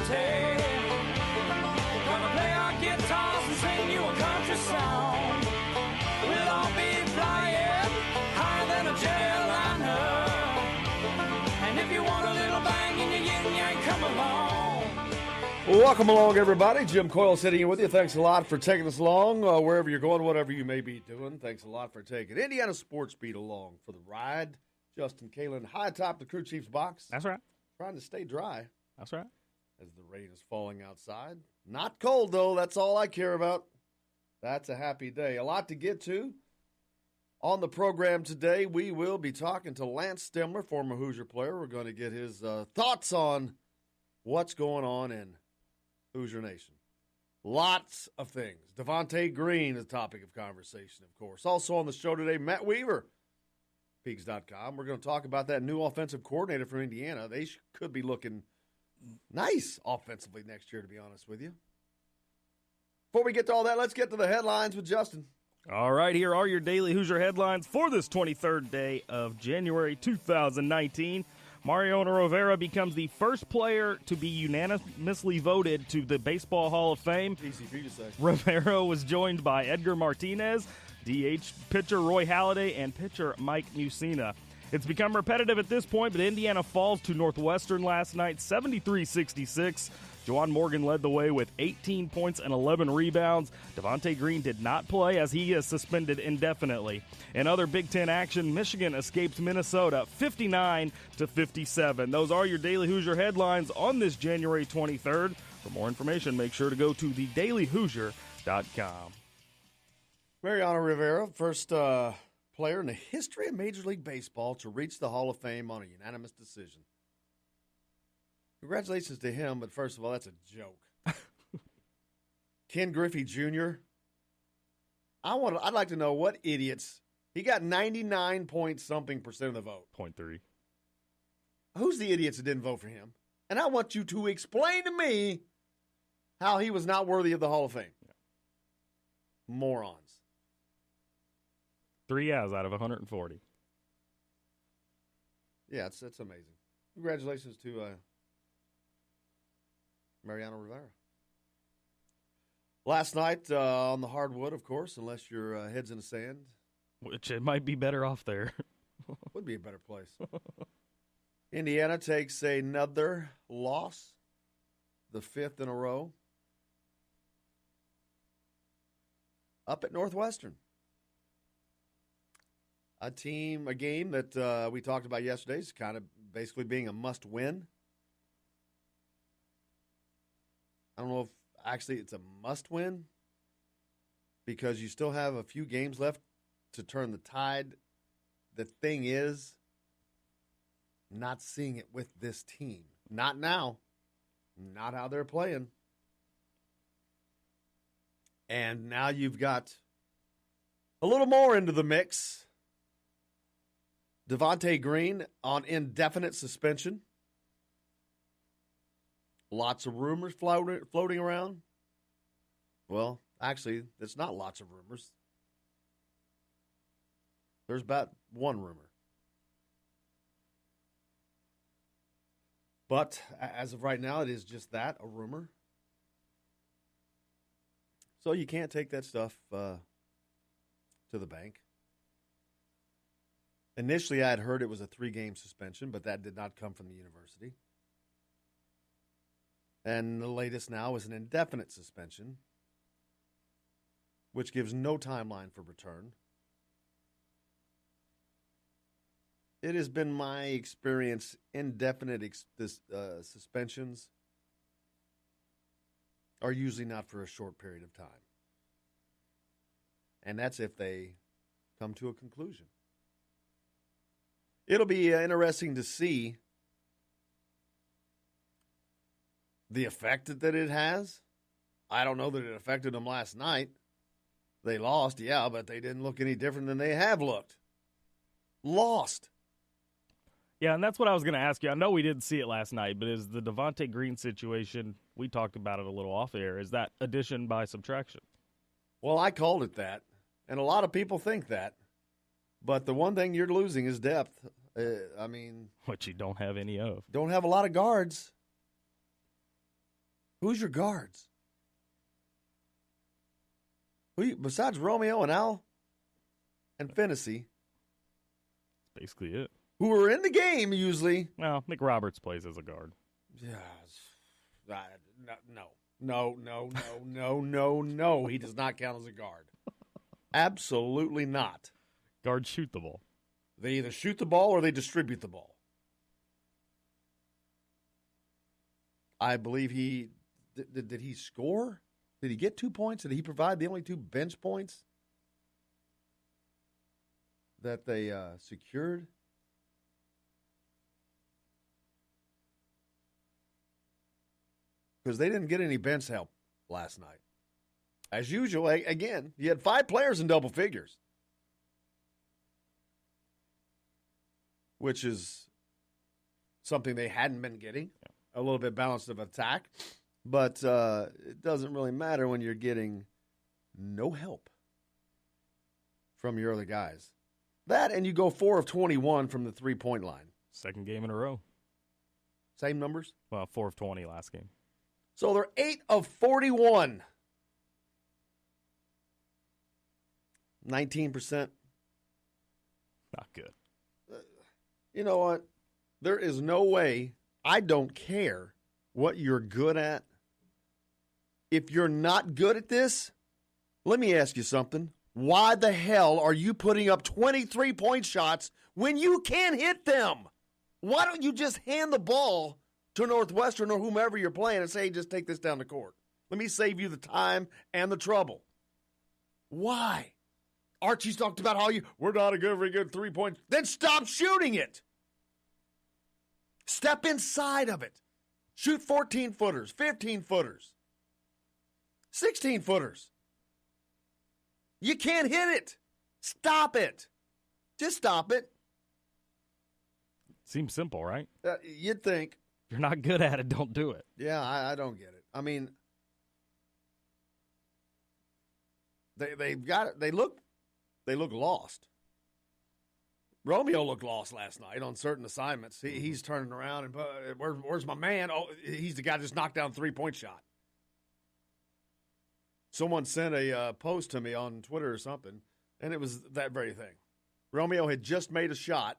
liberty. Gonna play our guitars and sing you a country song. We'll all be flying higher than a jetliner. And if you want a little bang in your yin-yang, come along. Welcome along, everybody. Jim Coyle sitting here with you. Thanks a lot for taking us along wherever you're going, whatever you may be doing. Thanks a lot for taking Indiana Sports Beat along for the ride. Justin Kalen, high atop the crew chief's box. That's right. Trying to stay dry. That's right. As the rain is falling outside. Not cold, though. That's all I care about. That's a happy day. A lot to get to. On the program today, we will be talking to Lance Stemler, former Hoosier player. We're going to get his thoughts on what's going on in Hoosier Nation. Lots of things. Devontae Green is a topic of conversation, of course. Also on the show today, Matt Weaver, Peaks.com. We're going to talk about that new offensive coordinator for Indiana. They could be looking nice offensively next year, to be honest with you. Before we get to all that, let's get to the headlines with Justin. All right, here are your daily Hoosier headlines for this 23rd day of January 2019. Mariano Rivera becomes the first player to be unanimously voted to the Baseball Hall of Fame. Easy for you to say. Rivera was joined by Edgar Martinez, DH pitcher Roy Halladay, and pitcher Mike Mussina. It's become repetitive at this point, but Indiana falls to Northwestern last night, 73-66. Juwan Morgan led the way with 18 points and 11 rebounds. Devontae Green did not play as he is suspended indefinitely. In other Big Ten action, Michigan escapes Minnesota 59-57. Those are your daily Hoosier headlines on this January 23rd. For more information, make sure to go to thedailyhoosier.com. Mariano Rivera, first player in the history of Major League Baseball to reach the Hall of Fame on a unanimous decision. Congratulations to him, but first of all, that's a joke. Ken Griffey Jr., I'd like to know what idiots. He got 99-point-something% of the vote. 0.3. Who's the idiots that didn't vote for him? And I want you to explain to me how he was not worthy of the Hall of Fame. Yeah. Morons. 3 yeahs out of 140. Yeah, it's amazing. Congratulations to Mariano Rivera. Last night on the hardwood, of course, unless your head's in the sand. Which it might be better off there. Would be a better place. Indiana takes another loss, the 5th in a row, up at Northwestern. A game that we talked about yesterday is kind of basically being a must-win. I don't know if actually it's a must-win because you still have a few games left to turn the tide. The thing is, not seeing it with this team. Not now. Not how they're playing. And now you've got a little more into the mix. Devontae Green on indefinite suspension. Lots of rumors floating around. Well, actually, it's not lots of rumors. There's about one rumor. But as of right now, it is just that, a rumor. So you can't take that stuff to the bank. Initially, I had heard it was a 3-game suspension, but that did not come from the university. And the latest now is an indefinite suspension, which gives no timeline for return. It has been my experience, indefinite suspensions are usually not for a short period of time. And that's if they come to a conclusion. It'll be interesting to see the effect that it has. I don't know that it affected them last night. They lost, yeah, but they didn't look any different than they have looked. Lost. Yeah, and that's what I was going to ask you. I know we didn't see it last night, but is the Devontae Green situation, we talked about it a little off air, is that addition by subtraction? Well, I called it that, and a lot of people think that. But the one thing you're losing is depth. Which you don't have any of. Don't have a lot of guards. Who's your guards? Besides Romeo and Al and Fennessy, Basically it. who are in the game usually. Well, Nick Roberts plays as a guard. Yes. No. He does not count as a guard. Absolutely not. Guards shoot the ball. They either shoot the ball or they distribute the ball. I believe he did he score? Did he get 2 points? Did he provide the only 2 bench points that they secured? Because they didn't get any bench help last night. As usual, again, you had 5 players in double figures, which is something they hadn't been getting. A little bit balanced of attack. But it doesn't really matter when you're getting no help from your other guys. That, and you go 4 of 21 from the three-point line. Second game in a row. Same numbers? Well, 4 of 20 last game. So they're 8 of 41. 19%. Not good. You know what? There is no way, I don't care what you're good at. If you're not good at this, let me ask you something. Why the hell are you putting up 23-point shots when you can't hit them? Why don't you just hand the ball to Northwestern or whomever you're playing and say, hey, just take this down the court? Let me save you the time and the trouble. Why? Archie's talked about how we're not a very good three-point. Then stop shooting it. Step inside of it. Shoot 14-footers, 15-footers, 16-footers. You can't hit it. Stop it. Just stop it. Seems simple, right? You'd think. If you're not good at it, don't do it. Yeah, I don't get it. I mean, they've got it. They look lost. Romeo looked lost last night on certain assignments. He's turning around and where's my man? Oh, he's the guy that just knocked down a three-point shot. Someone sent a post to me on Twitter or something, and it was that very thing. Romeo had just made a shot,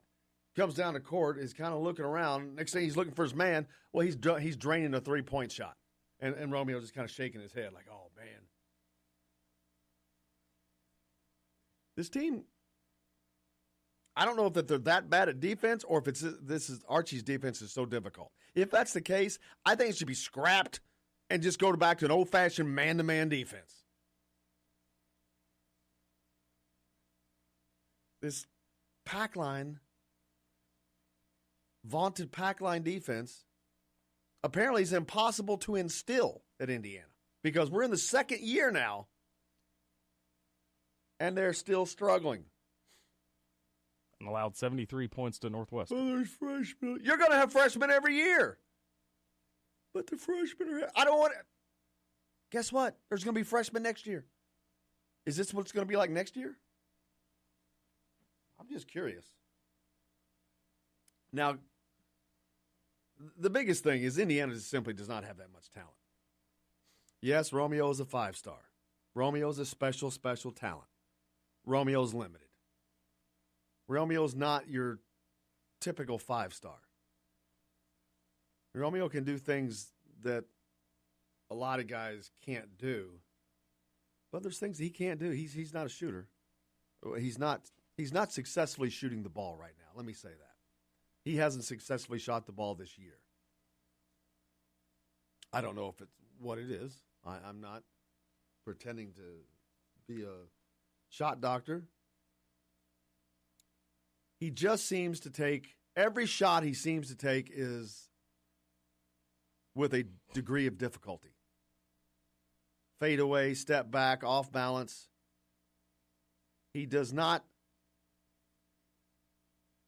comes down the court, is kind of looking around. Next thing he's looking for his man. Well, he's draining a three-point shot, and Romeo just kind of shaking his head like, oh man, this team. I don't know if they're that bad at defense or if this is Archie's defense is so difficult. If that's the case, I think it should be scrapped and just go back to an old-fashioned man-to-man defense. This pack line, vaunted pack line defense, apparently is impossible to instill at Indiana because we're in the second year now, and they're still struggling. And allowed 73 points to Northwestern. Oh, there's freshmen. You're going to have freshmen every year. But the freshmen are... I don't want to... Guess what? There's going to be freshmen next year. Is this what it's going to be like next year? I'm just curious. Now, the biggest thing is Indiana just simply does not have that much talent. Yes, Romeo is a 5-star. Romeo is a special talent. Romeo's limited. Romeo's not your typical 5-star. Romeo can do things that a lot of guys can't do, but there's things he can't do. He's not a shooter. He's not successfully shooting the ball right now. Let me say that. He hasn't successfully shot the ball this year. I don't know if it's what it is. I'm not pretending to be a shot doctor. He just seems to take, every shot he seems to take is with a degree of difficulty. Fade away, step back, off balance. He does not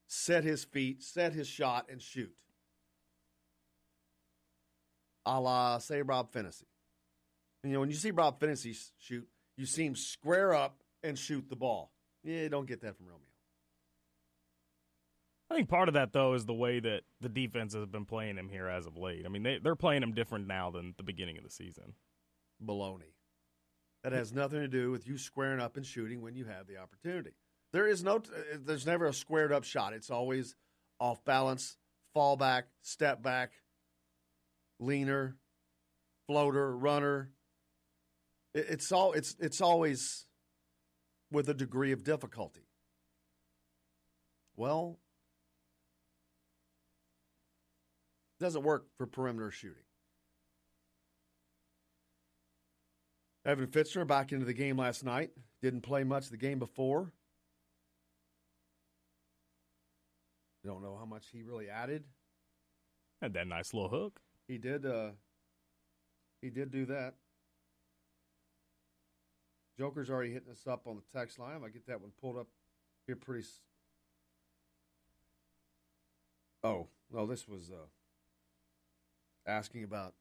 set his feet, set his shot, and shoot. A la, say, Rob Fennessy. You know, when you see Rob Fennessy shoot, you see him square up and shoot the ball. Yeah, you don't get that from Romeo. I think part of that, though, is the way that the defense has been playing him here as of late. I mean, they're playing him different now than the beginning of the season. Baloney. That has nothing to do with you squaring up and shooting when you have the opportunity. There's never a squared up shot. It's always off balance, fall back, step back, leaner, floater, runner. It's always with a degree of difficulty. Well, it doesn't work for perimeter shooting. Evan Fitzner back into the game last night. Didn't play much the game before. Don't know how much he really added. Had that nice little hook. He did do that. Joker's already hitting us up on the text line. I get that one pulled up here pretty. Oh, no, this was asking about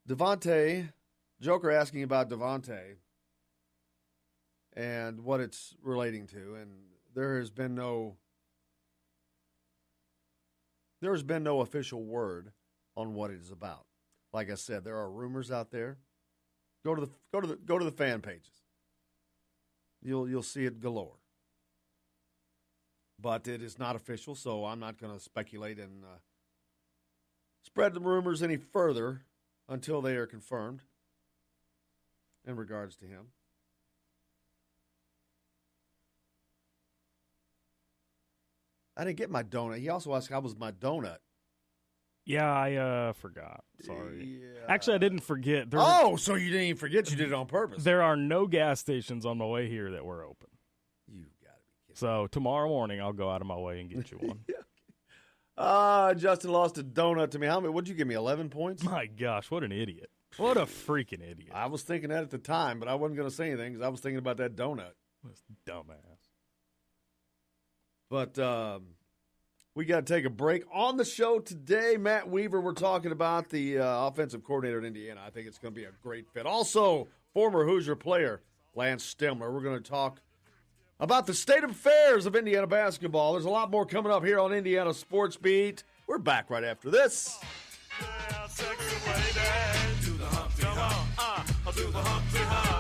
Devontae. Joker asking about Devontae and what it's relating to, and there has been no official word on what it is about. Like I said, there are rumors out there. Go to the fan pages. You'll see it galore. But it is not official, so I'm not going to speculate and spread the rumors any further until they are confirmed in regards to him. I didn't get my donut. He also asked how was my donut. Yeah, I forgot. Sorry. Yeah. Actually, I didn't forget. So you didn't even forget, you did it on purpose. There are no gas stations on the way here that were open. You got to be kidding. So tomorrow morning, I'll go out of my way and get you one. Justin lost a donut to me. How many? What'd you give me, 11 points? My gosh, what an idiot. What a freaking idiot. I was thinking that at the time, but I wasn't going to say anything because I was thinking about that donut. This dumbass. But we got to take a break. On the show today, Matt Weaver, we're talking about the offensive coordinator in Indiana. I think it's going to be a great fit. Also, former Hoosier player Lance Stemler. We're going to talk about the state of affairs of Indiana basketball. There's a lot more coming up here on Indiana Sports Beat. We're back right after this.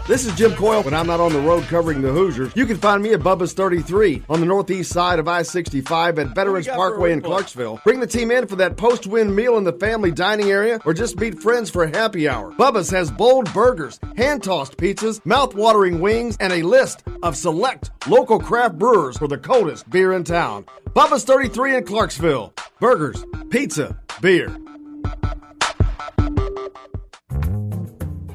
This is Jim Coyle. When I'm not on the road covering the Hoosiers, you can find me at Bubba's 33 on the northeast side of I-65 at Veterans Parkway in Clarksville. Bring the team in for that post-win meal in the family dining area or just meet friends for happy hour. Bubba's has bold burgers, hand-tossed pizzas, mouth-watering wings, and a list of select local craft brewers for the coldest beer in town. Bubba's 33 in Clarksville. Burgers, pizza, beer.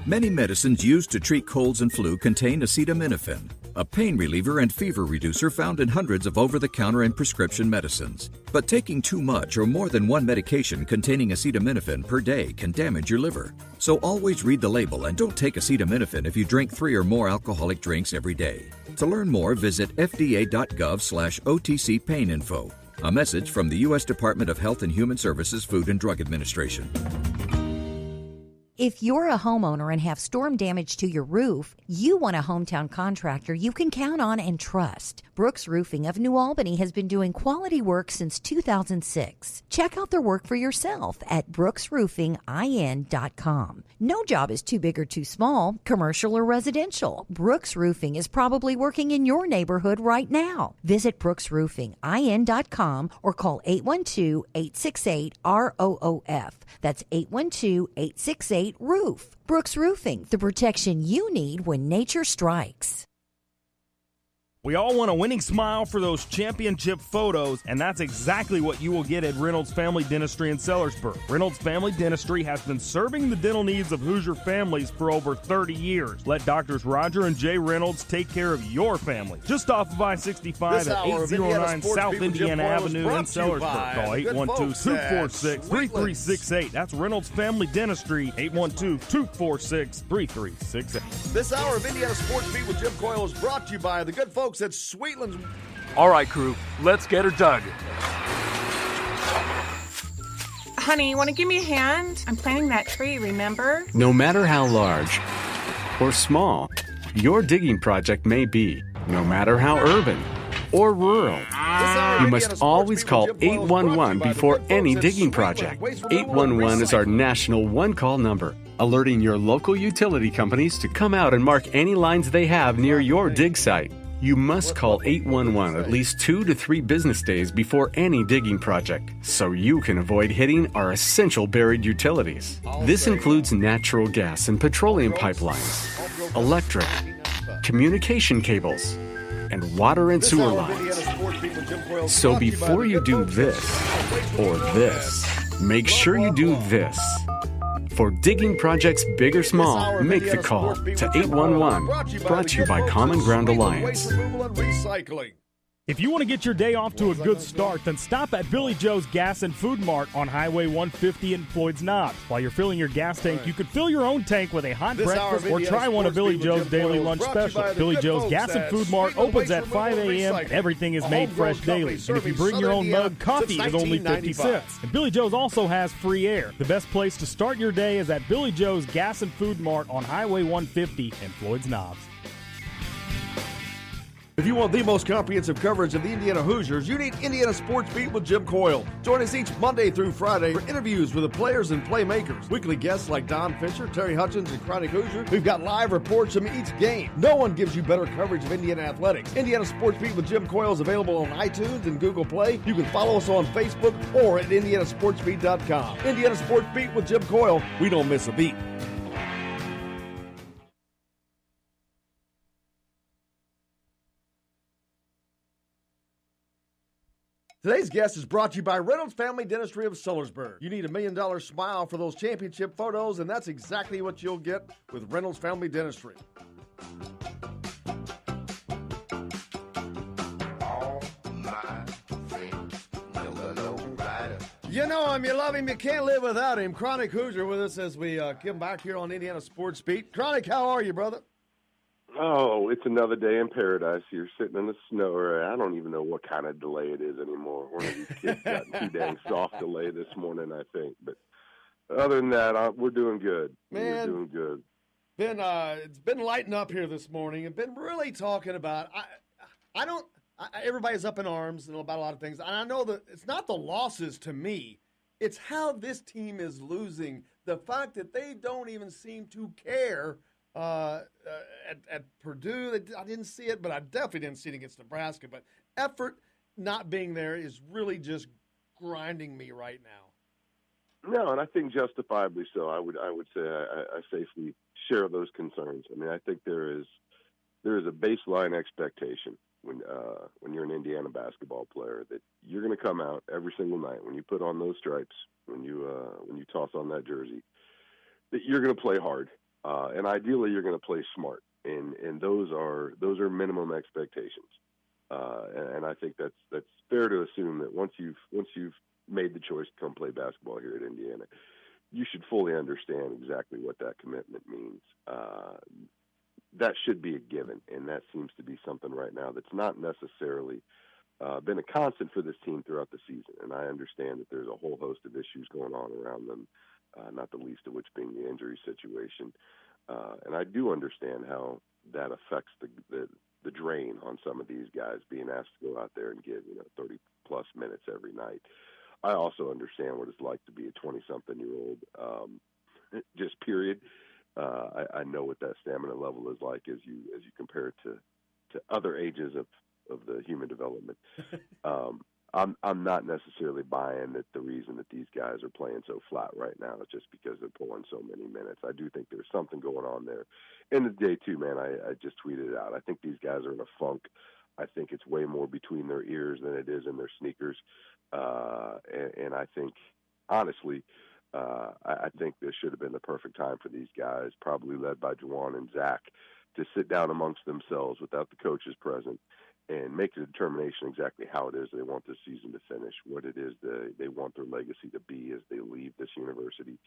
Many medicines used to treat colds and flu contain acetaminophen, a pain reliever and fever reducer found in hundreds of over-the-counter and prescription medicines. But taking too much or more than one medication containing acetaminophen per day can damage your liver. So always read the label and don't take acetaminophen if you drink 3 or more alcoholic drinks every day. To learn more, visit fda.gov/OTC pain info. A message from the U.S. Department of Health and Human Services Food and Drug Administration. If you're a homeowner and have storm damage to your roof, you want a hometown contractor you can count on and trust. Brooks Roofing of New Albany has been doing quality work since 2006. Check out their work for yourself at brooksroofingin.com. No job is too big or too small, commercial or residential. Brooks Roofing is probably working in your neighborhood right now. Visit brooksroofingin.com or call 812-868-ROOF. That's 812-868-ROOF. Brooks Roofing, the protection you need when nature strikes. We all want a winning smile for those championship photos, and that's exactly what you will get at Reynolds Family Dentistry in Sellersburg. Reynolds Family Dentistry has been serving the dental needs of Hoosier families for over 30 years. Let Doctors Roger and Jay Reynolds take care of your family. Just off of I-65 at 809 South Indiana Avenue in Sellersburg. Call 812-246-3368. That's Reynolds Family Dentistry, 812-246-3368. This hour of Indiana Sports Beat with Jim Coyle is brought to you by the good folks at Sweetlands. All right, crew, let's get her dug. Honey, you want to give me a hand? I'm planting that tree, remember? No matter how large or small your digging project may be, no matter how urban or rural. You You must always call 811 before any digging project. 811 is our national one-call number, alerting your local utility companies to come out and mark any lines they have near your dig site. You must call 811 at least 2 to 3 business days before any digging project, so you can avoid hitting our essential buried utilities. This includes natural gas and petroleum pipelines, electric, communication cables, and water and sewer lines. So before you do this or this, make sure you do this. For digging projects big or small, make the call to 811. Brought to you by Common Ground Alliance. If you want to get your day off to a good start, then stop at Billy Joe's Gas and Food Mart on Highway 150 in Floyd's Knobs. While you're filling your gas tank, you could fill your own tank with a hot breakfast or try one of Billy Joe's daily lunch specials. Billy Joe's Gas and Food Mart opens at 5 a.m. and everything is made fresh daily. And if you bring your own mug, coffee is only 50 cents. And Billy Joe's also has free air. The best place to start your day is at Billy Joe's Gas and Food Mart on Highway 150 in Floyd's Knobs. If you want the most comprehensive coverage of the Indiana Hoosiers, you need Indiana Sports Beat with Jim Coyle. Join us each Monday through Friday for interviews with the players and playmakers. Weekly guests like Don Fisher, Terry Hutchins, and Chronic Hoosier. We've got live reports from each game. No one gives you better coverage of Indiana athletics. Indiana Sports Beat with Jim Coyle is available on iTunes and Google Play. You can follow us on Facebook or at indianasportsbeat.com. Indiana Sports Beat with Jim Coyle. We don't miss a beat. Today's guest is brought to you by Reynolds Family Dentistry of Sellersburg. You need $1 million smile for those championship photos, and that's exactly what you'll get with Reynolds Family Dentistry. You know him, you love him, you can't live without him. Chronic Hoosier with us as we come back here on Indiana Sports Beat. Chronic, how are you, brother? Oh, it's another day in paradise. You're sitting in the snow, or I don't even know what kind of delay it is anymore. One of these kids got too dang soft delay this morning, I think. But other than that, we're doing good. Man, we're doing good. It's been lighting up here this morning. I've been really talking about. Everybody's up in arms and about a lot of things. And I know that it's not the losses to me. It's how this team is losing. The fact that they don't even seem to care. At Purdue, I didn't see it, but I definitely didn't see it against Nebraska. But effort not being there is really just grinding me right now. No, and I think justifiably so. I would say I safely share those concerns. I mean, I think there is a baseline expectation when you're an Indiana basketball player that you're going to come out every single night when you put on those stripes, when you toss on that jersey, that you're going to play hard. And ideally, you're going to play smart, and those are minimum expectations. And I think that's fair to assume that once you've made the choice to come play basketball here at Indiana, you should fully understand exactly what that commitment means. That should be a given, and that seems to be something right now that's not necessarily been a constant for this team throughout the season. And I understand that there's a whole host of issues going on around them. Not the least of which being the injury situation. And I do understand how that affects the drain on some of these guys being asked to go out there and get 30-plus minutes every night. I also understand what it's like to be a 20-something-year-old, just period. I know what that stamina level is like as you compare it to other ages of the human development. I'm not necessarily buying that the reason that these guys are playing so flat right now is just because they're pulling so many minutes. I do think there's something going on there. End of the day, too, man, I just tweeted it out. I think these guys are in a funk. I think it's way more between their ears than it is in their sneakers. And I think, honestly, I think this should have been the perfect time for these guys, probably led by Juwan and Zach, to sit down amongst themselves without the coaches present and make a determination exactly how it is they want this season to finish, what it is they want their legacy to be as they leave this university,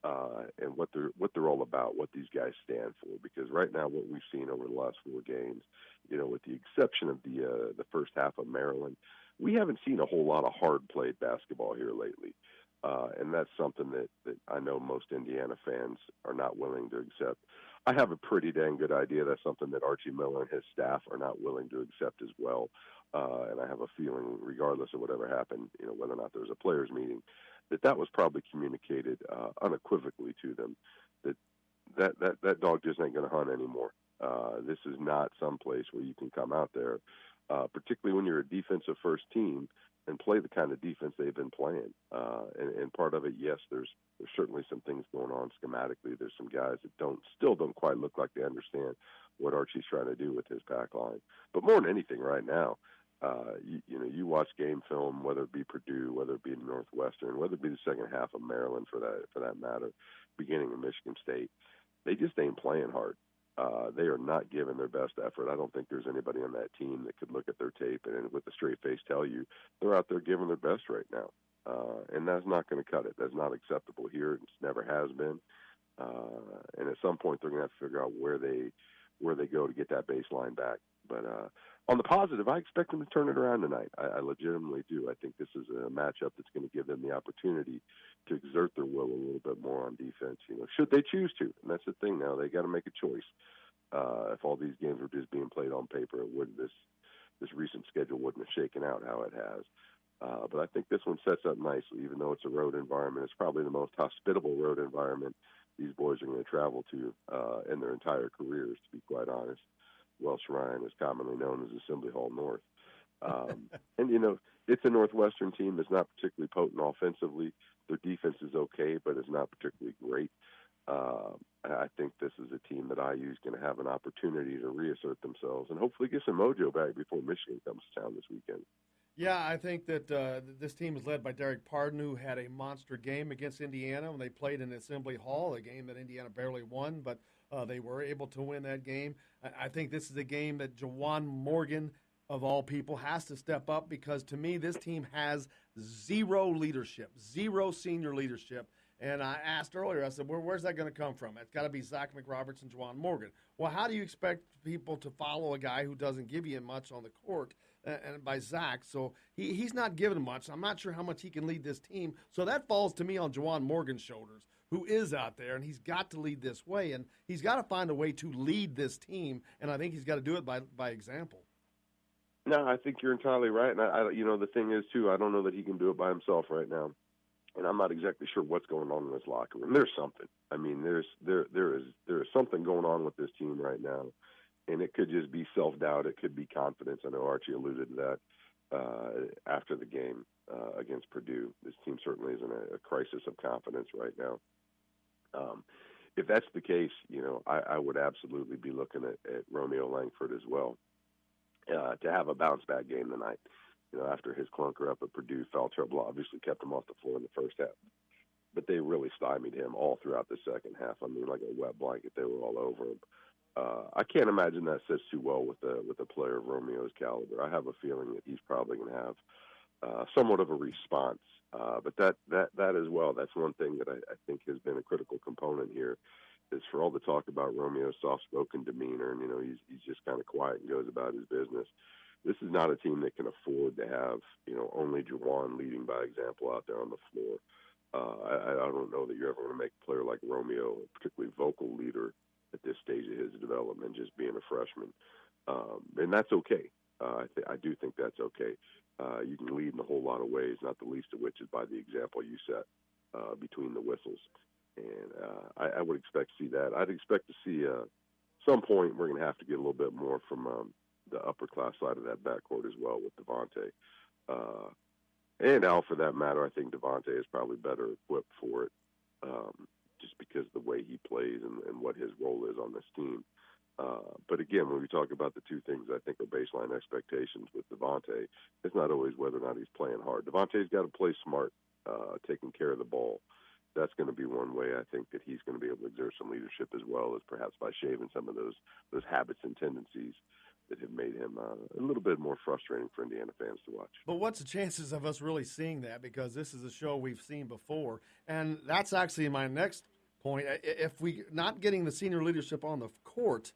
and what they're all about, what these guys stand for. Because right now, what we've seen over the last 4 games, with the exception of the first half of Maryland, we haven't seen a whole lot of hard-played basketball here lately. And that's something that I know most Indiana fans are not willing to accept. I have a pretty dang good idea that's something that Archie Miller and his staff are not willing to accept as well. and I have a feeling, regardless of whatever happened, whether or not there was a players' meeting, that was probably communicated unequivocally to them that dog just ain't going to hunt anymore. This is not some place where you can come out there, particularly when you're a defensive first team, and play the kind of defense they've been playing. And part of it, yes, there's certainly some things going on schematically. There's some guys that still don't quite look like they understand what Archie's trying to do with his pack line. But more than anything right now, you watch game film, whether it be Purdue, whether it be Northwestern, whether it be the second half of Maryland for that matter, beginning of Michigan State, they just ain't playing hard. They are not giving their best effort. I don't think there's anybody on that team that could look at their tape and with a straight face tell you they're out there giving their best right now. And that's not going to cut it. That's not acceptable here. It never has been. And at some point they're going to have to figure out where they go to get that baseline back. But on the positive, I expect them to turn it around tonight. I legitimately do. I think this is a matchup that's going to give them the opportunity to exert their will a little bit more on defense. Should they choose to, and that's the thing now. They got to make a choice. If all these games were just being played on paper, this recent schedule wouldn't have shaken out how it has. But I think this one sets up nicely, even though it's a road environment. It's probably the most hospitable road environment these boys are going to travel to in their entire careers, to be quite honest. Welsh Ryan is commonly known as Assembly Hall North. And, it's a Northwestern team that's not particularly potent offensively. Their defense is okay, but it's not particularly great. I think this is a team that IU is going to have an opportunity to reassert themselves and hopefully get some mojo back before Michigan comes to town this weekend. Yeah, I think that this team is led by Derek Pardon, who had a monster game against Indiana when they played in Assembly Hall, a game that Indiana barely won, but they were able to win that game. I think this is a game that Juwan Morgan, of all people, has to step up because, to me, this team has zero leadership, zero senior leadership. And I asked earlier, I said, where's that going to come from? It's got to be Zach McRoberts and Juwan Morgan. Well, how do you expect people to follow a guy who doesn't give you much on the court? And by Zach, so he's not giving much. I'm not sure how much he can lead this team. So that falls to me on Juwan Morgan's shoulders, who is out there, and he's got to lead this way, and he's got to find a way to lead this team, and I think he's got to do it by example. No, I think you're entirely right, and the thing is too, I don't know that he can do it by himself right now, and I'm not exactly sure what's going on in this locker room. There's something. I mean, there is something going on with this team right now. And it could just be self-doubt. It could be confidence. I know Archie alluded to that after the game against Purdue. This team certainly is in a crisis of confidence right now. If that's the case, I would absolutely be looking at Romeo Langford as well to have a bounce-back game tonight. After his clunker up at Purdue, foul trouble obviously kept him off the floor in the first half. But they really stymied him all throughout the second half. I mean, like a wet blanket. They were all over him. I can't imagine that sits too well with a player of Romeo's caliber. I have a feeling that he's probably going to have somewhat of a response. But that as well, that's one thing that I think has been a critical component here, is for all the talk about Romeo's soft-spoken demeanor, and he's just kind of quiet and goes about his business. This is not a team that can afford to have only Juwan leading by example out there on the floor. I don't know that you're ever going to make a player like Romeo a particularly vocal leader at this stage of his development, just being a freshman. And that's okay. I do think that's okay. You can lead in a whole lot of ways, not the least of which is by the example you set between the whistles. And I would expect to see that. I'd expect to see some point we're going to have to get a little bit more from the upper class side of that backcourt as well with Devontae. And Al, for that matter. I think Devontae is probably better equipped for it. Just because of the way he plays and what his role is on this team. But again, when we talk about the two things I think are baseline expectations with Devontae, it's not always whether or not he's playing hard. Devontae's got to play smart, taking care of the ball. That's going to be one way I think that he's going to be able to exert some leadership, as well as perhaps by shaving some of those habits and tendencies that have made him a little bit more frustrating for Indiana fans to watch. But what's the chances of us really seeing that? Because this is a show we've seen before. And that's actually my next point. If we not getting the senior leadership on the court,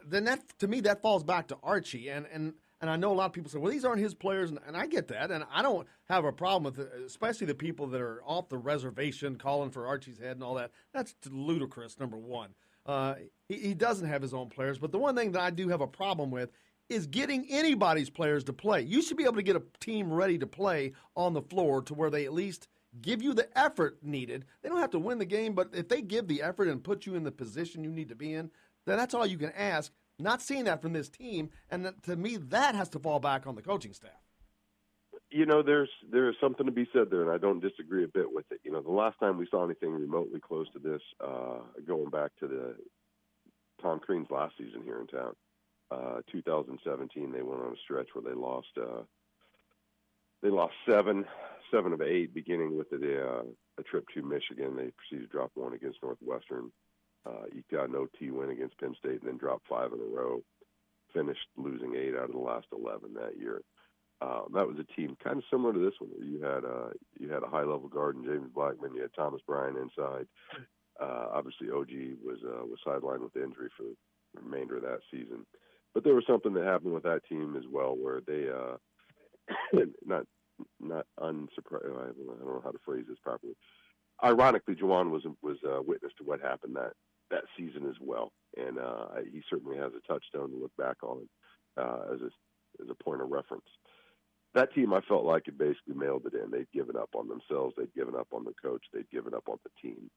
then that, to me, that falls back to Archie. And I know a lot of people say, well, these aren't his players, and I get that. And I don't have a problem with it, especially the people that are off the reservation calling for Archie's head and all that. That's ludicrous, number one. He doesn't have his own players. But the one thing that I do have a problem with is getting anybody's players to play. You should be able to get a team ready to play on the floor to where they at least give you the effort needed. They don't have to win the game, but if they give the effort and put you in the position you need to be in, then that's all you can ask. Not seeing that from this team, and to me, that has to fall back on the coaching staff. There is something to be said there, and I don't disagree a bit with it. The last time we saw anything remotely close to this, going back to the Tom Crean's last season here in town, 2017, they went on a stretch where they lost 7 of 8, beginning with a trip to Michigan. They proceeded to drop 1 against Northwestern. Eked out an OT win against Penn State, and then dropped 5 in a row. Finished losing 8 out of the last 11 that year. That was a team kind of similar to this one, where you had a high-level guard in James Blackman. You had Thomas Bryant inside. Obviously, OG was sidelined with injury for the remainder of that season. But there was something that happened with that team as well, where they not unsurprised. I don't know how to phrase this properly. Ironically, Juwan was witness to what happened that season as well, and he certainly has a touchstone to look back on as a point of reference. That team, I felt like, had basically mailed it in. They'd given up on themselves. They'd given up on the coach. They'd given up on the team.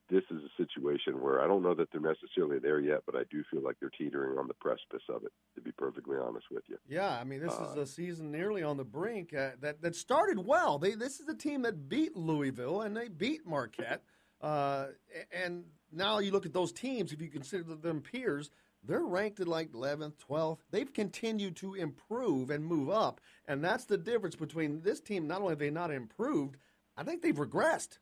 This is a situation where I don't know that they're necessarily there yet, but I do feel like they're teetering on the precipice of it, to be perfectly honest with you. Yeah, I mean, this is a season nearly on the brink that started well. This is a team that beat Louisville, and they beat Marquette. And now you look at those teams, if you consider them peers, they're ranked at like 11th, 12th. They've continued to improve and move up, and that's the difference between this team. Not only have they not improved, I think they've regressed.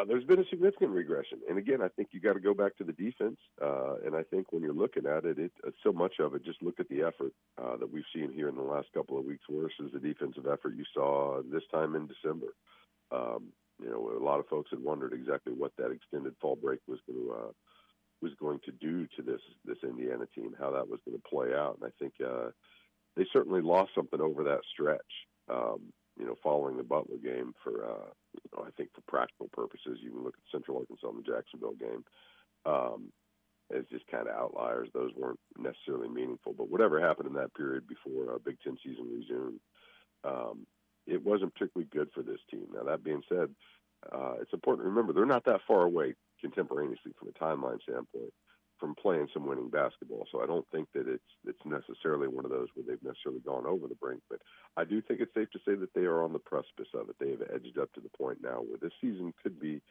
There's been a significant regression. And, again, I think you got to go back to the defense. And I think when you're looking at it, so much of it, just look at the effort that we've seen here in the last couple of weeks versus the defensive effort you saw this time in December. A lot of folks had wondered exactly what that extended fall break was going to do to this Indiana team, how that was going to play out. And I think they certainly lost something over that stretch, following the Butler game I think for practical purposes. You can look at Central Arkansas and the Jacksonville game as just kind of outliers. Those weren't necessarily meaningful. But whatever happened in that period before Big Ten season resumed, it wasn't particularly good for this team. Now, that being said, it's important to remember they're not that far away contemporaneously from a timeline standpoint from playing some winning basketball. So I don't think that it's necessarily one of those where they've necessarily gone over the brink. But I do think it's safe to say that they are on the precipice of it. They have edged up to the point now where this season could be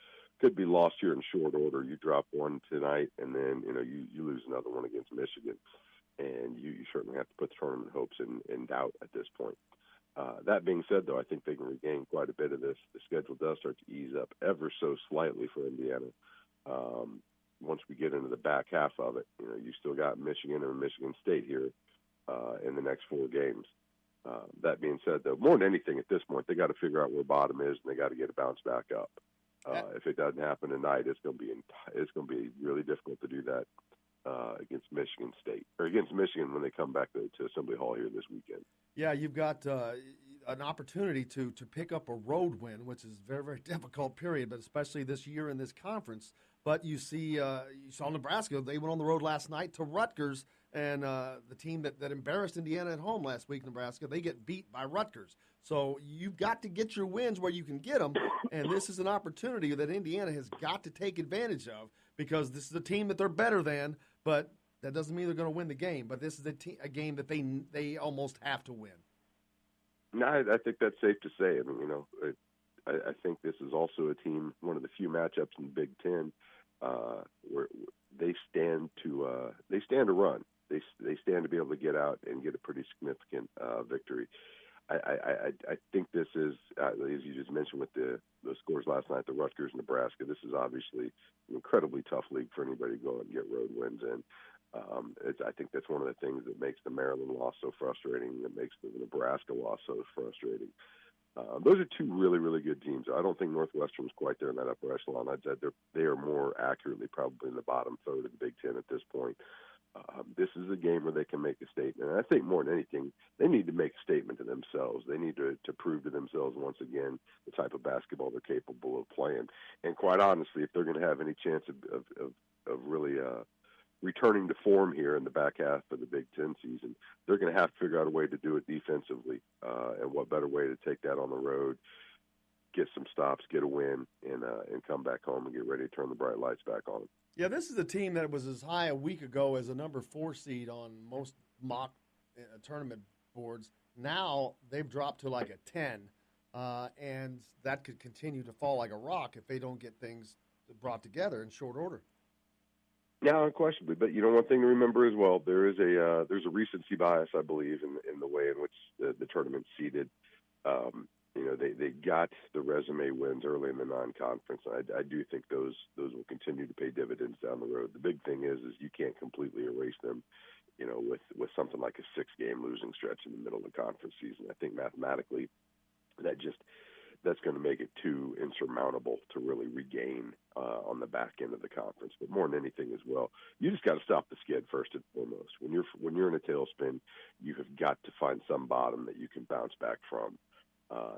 lost here in short order. You drop 1 tonight, and then you lose another one against Michigan, and you certainly have to put the tournament hopes in doubt at this point. That being said, though, I think they can regain quite a bit of this. The schedule does start to ease up ever so slightly for Indiana. Once we get into the back half of it, you still got Michigan and Michigan State here in the next 4 games. That being said, though, more than anything at this point, they got to figure out where bottom is, and they got to get a bounce back up. If it doesn't happen tonight, it's going to be really difficult to do that against Michigan State or against Michigan when they come back to Assembly Hall here this weekend. Yeah, you've got an opportunity to pick up a road win, which is a very, very difficult period, but especially this year in this conference. But you saw Nebraska. They went on the road last night to Rutgers, and the team that embarrassed Indiana at home last week, Nebraska, they get beat by Rutgers. So you've got to get your wins where you can get them, and this is an opportunity that Indiana has got to take advantage of because this is a team that they're better than, but that doesn't mean they're going to win the game. But this is a game that they almost have to win. No, I think that's safe to say. I mean, I think this is also a team, one of the few matchups in the Big Ten where they stand to run. They stand to be able to get out and get a pretty significant victory. I think this is, as you just mentioned with the scores last night, the Rutgers, Nebraska. This is obviously an incredibly tough league for anybody to go and get road wins in. I think that's one of the things that makes the Maryland loss so frustrating, that makes the Nebraska loss so frustrating. Those are 2 really, really good teams. I don't think Northwestern's quite there in that upper echelon. I'd say they are more accurately probably in the bottom third of the Big Ten at this point. This is a game where they can make a statement. And I think more than anything, they need to make a statement to themselves. They need to prove to themselves once again the type of basketball they're capable of playing. And quite honestly, if they're going to have any chance of really returning to form here in the back half of the Big Ten season. They're going to have to figure out a way to do it defensively, and what better way to take that on the road, get some stops, get a win, and come back home and get ready to turn the bright lights back on. Yeah, this is a team that was as high a week ago as a number 4 seed on most mock tournament boards. Now they've dropped to like a 10, and that could continue to fall like a rock if they don't get things brought together in short order. Yeah, unquestionably. But one thing to remember as well, there's a recency bias, I believe, in the way in which the tournament's seeded. They got the resume wins early in the non-conference. I do think those will continue to pay dividends down the road. The big thing is you can't completely erase them, with something like a 6-game losing stretch in the middle of the conference season. I think mathematically that's going to make it too insurmountable to really regain on the back end of the conference. But more than anything as well, you just got to stop the skid first and foremost. When you're in a tailspin, you have got to find some bottom that you can bounce back from.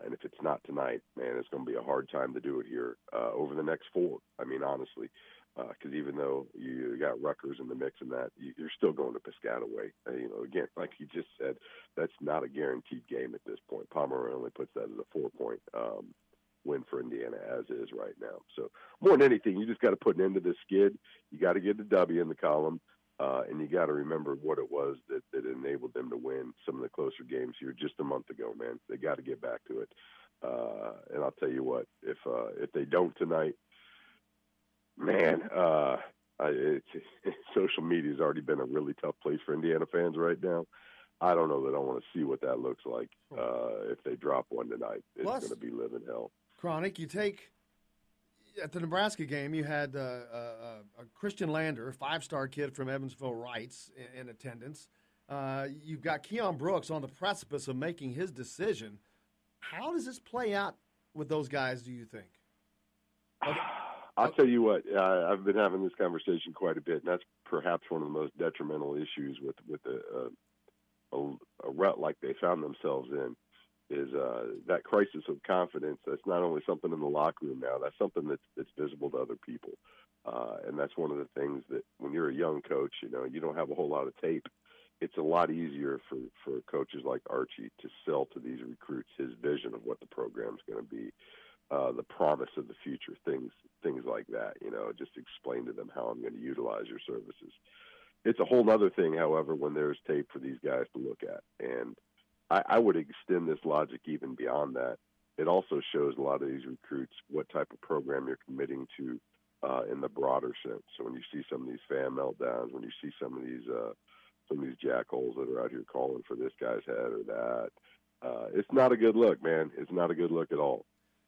And if it's not tonight, man, it's going to be a hard time to do it here over the next 4. I mean, honestly, because even though you got Rutgers in the mix and that, you're still going to Piscataway. Again, like you just said, that's not a guaranteed game at this point. Pomeroy only puts that as a 4-point win for Indiana as is right now. So more than anything, you just got to put an end to this skid. You got to get the W in the column. And you got to remember what it was that enabled them to win some of the closer games here just a month ago, man. They got to get back to it. And I'll tell you what, if they don't tonight, man, social media has already been a really tough place for Indiana fans right now. I don't know that I want to see what that looks like if they drop one tonight. It's going to be living hell. Chronic, you take – at the Nebraska game, you had a Christian Lander, 5-star kid from Evansville Rights, in attendance. You've got Keon Brooks on the precipice of making his decision. How does this play out with those guys, do you think? I'll tell you what, I've been having this conversation quite a bit, and that's perhaps one of the most detrimental issues with a rut like they found themselves in. Is that crisis of confidence. That's not only something in the locker room now, that's something that's visible to other people. And that's one of the things that when you're a young coach, you don't have a whole lot of tape. It's a lot easier for coaches like Archie to sell to these recruits his vision of what the program's going to be, the promise of the future, things like that, just explain to them how I'm going to utilize your services. It's a whole other thing, however, when there's tape for these guys to look at. And I would extend this logic even beyond that. It also shows a lot of these recruits what type of program you're committing to in the broader sense. So when you see some of these fan meltdowns, when you see some of these jackholes that are out here calling for this guy's head or that, it's not a good look, man. It's not a good look at all.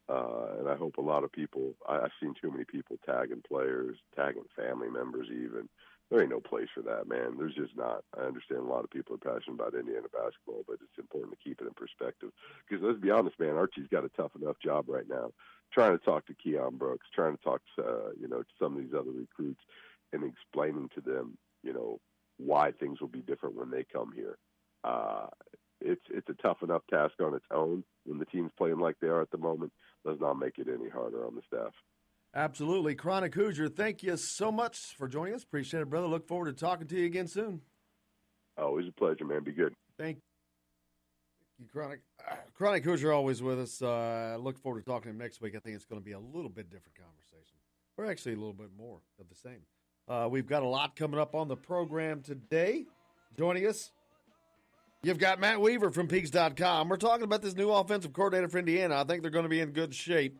And I hope a lot of people, I've seen too many people tagging players, tagging family members even. There ain't no place for that, man. There's just not. I understand a lot of people are passionate about Indiana basketball, but it's important to keep it in perspective. Because let's be honest, man, Archie's got a tough enough job right now, trying to talk to Keon Brooks, trying to talk to to some of these other recruits, and explaining to them, why things will be different when they come here. It's a tough enough task on its own when the team's playing like they are at the moment. Does not make it any harder on the staff. Absolutely. Chronic Hoosier, thank you so much for joining us. Appreciate it, brother. Look forward to talking to you again soon. Always a pleasure, man. Be good. Thank you, Chronic. Chronic Hoosier always with us. Look forward to talking to him next week. I think it's going to be a little bit different conversation. Or actually a little bit more of the same. We've got a lot coming up on the program today. Joining us, you've got Matt Weaver from Peaks.com. We're talking about this new offensive coordinator for Indiana. I think they're going to be in good shape.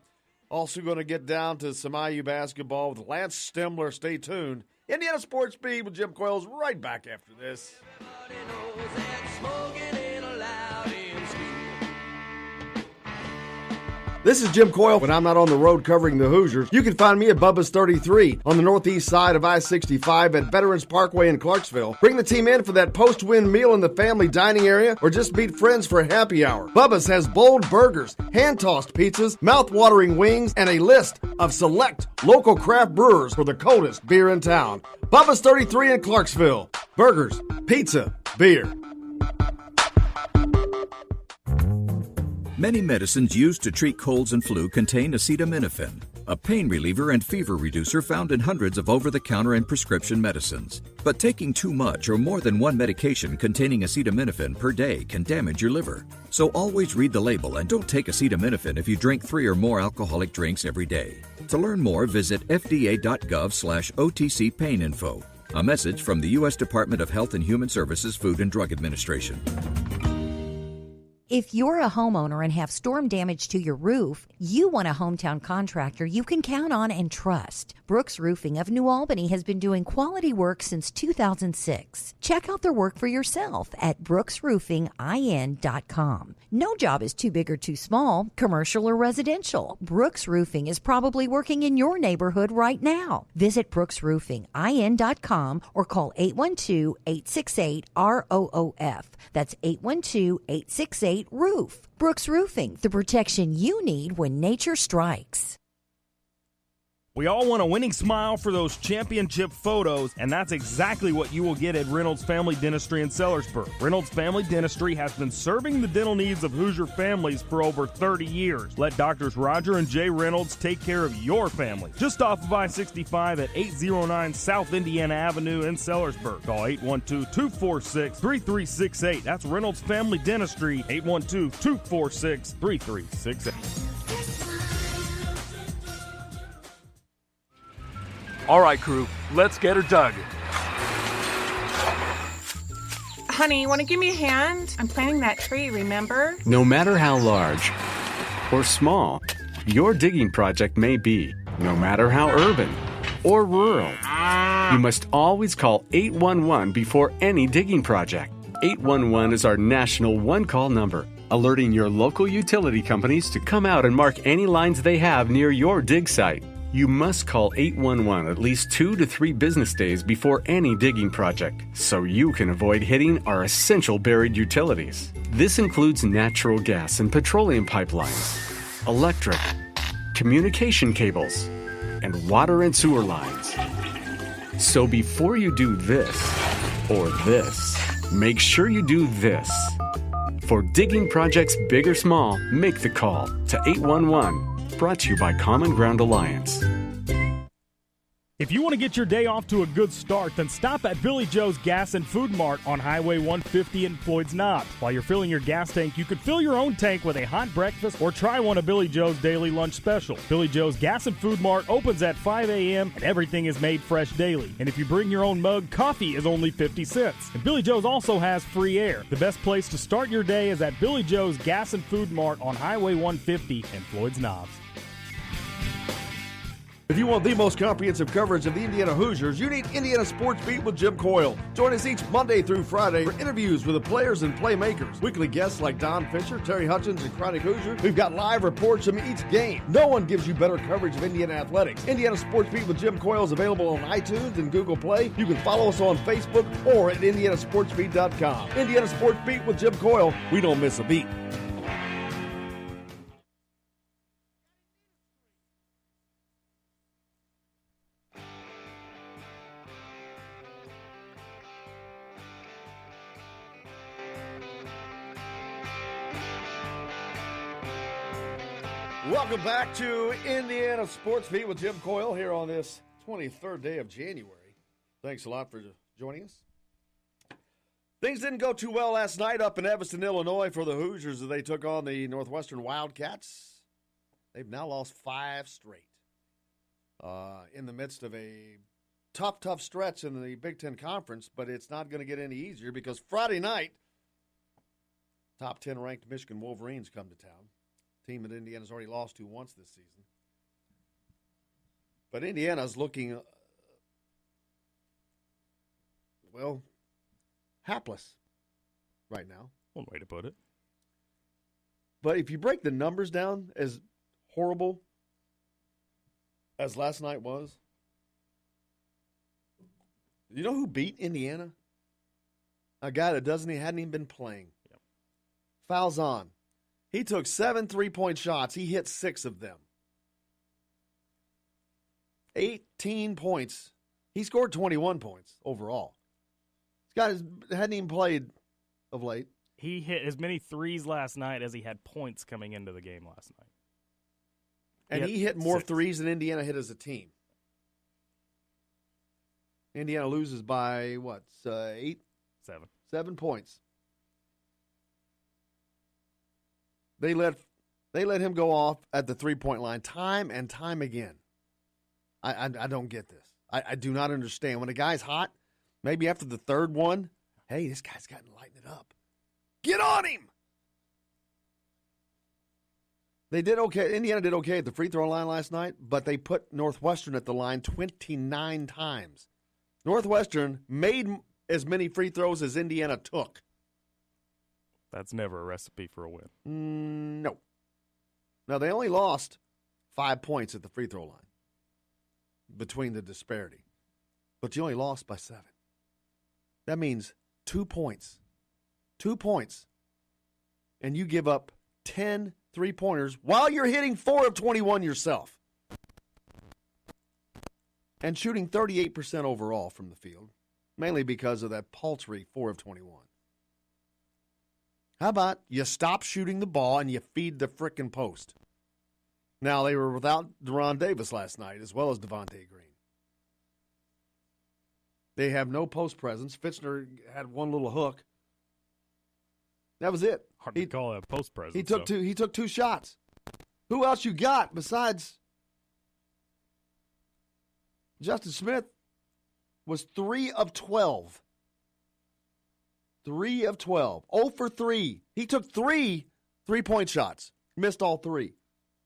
Also going to get down to some IU basketball with Lance Stemler. Stay tuned. Indiana Sports Speed with Jim Coyle's right back after this. This is Jim Coyle. When I'm not on the road covering the Hoosiers, you can find me at Bubba's 33 on the northeast side of I-65 at Veterans Parkway in Clarksville. Bring the team in for that post-win meal in the family dining area or just meet friends for happy hour. Bubba's has bold burgers, hand-tossed pizzas, mouth-watering wings, and a list of select local craft brewers for the coldest beer in town. Bubba's 33 in Clarksville. Burgers, pizza, beer. Many medicines used to treat colds and flu contain acetaminophen, a pain reliever and fever reducer found in hundreds of over-the-counter and prescription medicines. But taking too much or more than one medication containing acetaminophen per day can damage your liver. So always read the label and don't take acetaminophen if you drink 3 or more alcoholic drinks every day. To learn more, visit fda.gov/OTC pain info. A message from the U.S. Department of Health and Human Services Food and Drug Administration. If you're a homeowner and have storm damage to your roof, you want a hometown contractor you can count on and trust. Brooks Roofing of New Albany has been doing quality work since 2006. Check out their work for yourself at brooksroofingin.com. No job is too big or too small, commercial or residential. Brooks Roofing is probably working in your neighborhood right now. Visit brooksroofingin.com or call 812-868-ROOF. That's 812-868-ROOF. Brooks Roofing, the protection you need when nature strikes. We all want a winning smile for those championship photos, and that's exactly what you will get at Reynolds Family Dentistry in Sellersburg. Reynolds Family Dentistry has been serving the dental needs of Hoosier families for over 30 years. Let Doctors Roger and Jay Reynolds take care of your family. Just off of I-65 at 809 South Indiana Avenue in Sellersburg. Call 812-246-3368. That's Reynolds Family Dentistry, 812-246-3368. All right, crew, let's get her dug. Honey, want to give me a hand? I'm planting that tree, remember? No matter how large or small your digging project may be, no matter how urban or rural, you must always call 811 before any digging project. 811 is our national one-call number, alerting your local utility companies to come out and mark any lines they have near your dig site. You must call 811 at least 2 to 3 business days before any digging project, so you can avoid hitting our essential buried utilities. This includes natural gas and petroleum pipelines, electric, communication cables, and water and sewer lines. So before you do this or this, make sure you do this. For digging projects big or small, make the call to 811. Brought to you by Common Ground Alliance. If you want to get your day off to a good start, then stop at Billy Joe's Gas and Food Mart on Highway 150 in Floyd's Knobs. While you're filling your gas tank, you could fill your own tank with a hot breakfast or try one of Billy Joe's daily lunch special. Billy Joe's Gas and Food Mart opens at 5 a.m. and everything is made fresh daily. And if you bring your own mug, coffee is only 50 cents. And Billy Joe's also has free air. The best place to start your day is at Billy Joe's Gas and Food Mart on Highway 150 in Floyd's Knobs. If you want the most comprehensive coverage of the Indiana Hoosiers, you need Indiana Sports Beat with Jim Coyle. Join us each Monday through Friday for interviews with the players and playmakers. Weekly guests like Don Fisher, Terry Hutchins, and Chronic Hoosier. We've got live reports from each game. No one gives you better coverage of Indiana athletics. Indiana Sports Beat with Jim Coyle is available on iTunes and Google Play. You can follow us on Facebook or at indianasportsbeat.com. Indiana Sports Beat with Jim Coyle. We don't miss a beat. Welcome back to Indiana Sports Beat with Jim Coyle here on this 23rd day of January. Thanks a lot for joining us. Things didn't go too well last night up in Evanston, Illinois for the Hoosiers as they took on the Northwestern Wildcats. They've now lost 5 straight in the midst of a tough stretch in the Big Ten Conference, but it's not going to get any easier because Friday night, top 10 ranked Michigan Wolverines come to town. Team that Indiana's already lost to once this season. But Indiana's looking, hapless right now. One way to put it. But if you break the numbers down, as horrible as last night was, you know who beat Indiana? A guy that hadn't even been playing. Yep. Falzon. He took 7 3-point shots. He hit 6 of them. 18 points. He scored 21 points overall. This guy hadn't even played of late. He hit as many threes last night as he had points coming into the game last night. And he hit more threes than Indiana hit as a team. Indiana loses by, 8? 7. 7 points. They let him go off at the three-point line time and time again. I don't get this. I do not understand. When a guy's hot, maybe after the third one, hey, this guy's got to lighten it up. Get on him! They did okay. Indiana did okay at the free throw line last night, but they put Northwestern at the line 29 times. Northwestern made as many free throws as Indiana took. That's never a recipe for a win. No. Now, they only lost 5 points at the free throw line between the disparity. But you only lost by 7. That means 2 points. 2 points. And you give up 10 three-pointers while you're hitting 4 of 21 yourself. And shooting 38% overall from the field, mainly because of that paltry 4 of 21. How about you stop shooting the ball and you feed the frickin' post? Now, they were without Deron Davis last night, as well as Devontae Green. They have no post presence. Fitzner had one little hook. That was it. Hard to call that post presence. He took 2 shots. Who else you got besides Justin Smith? Was 3 of 12. 3 of 12. 0 for 3. He took 3 3-point shots. Missed all 3.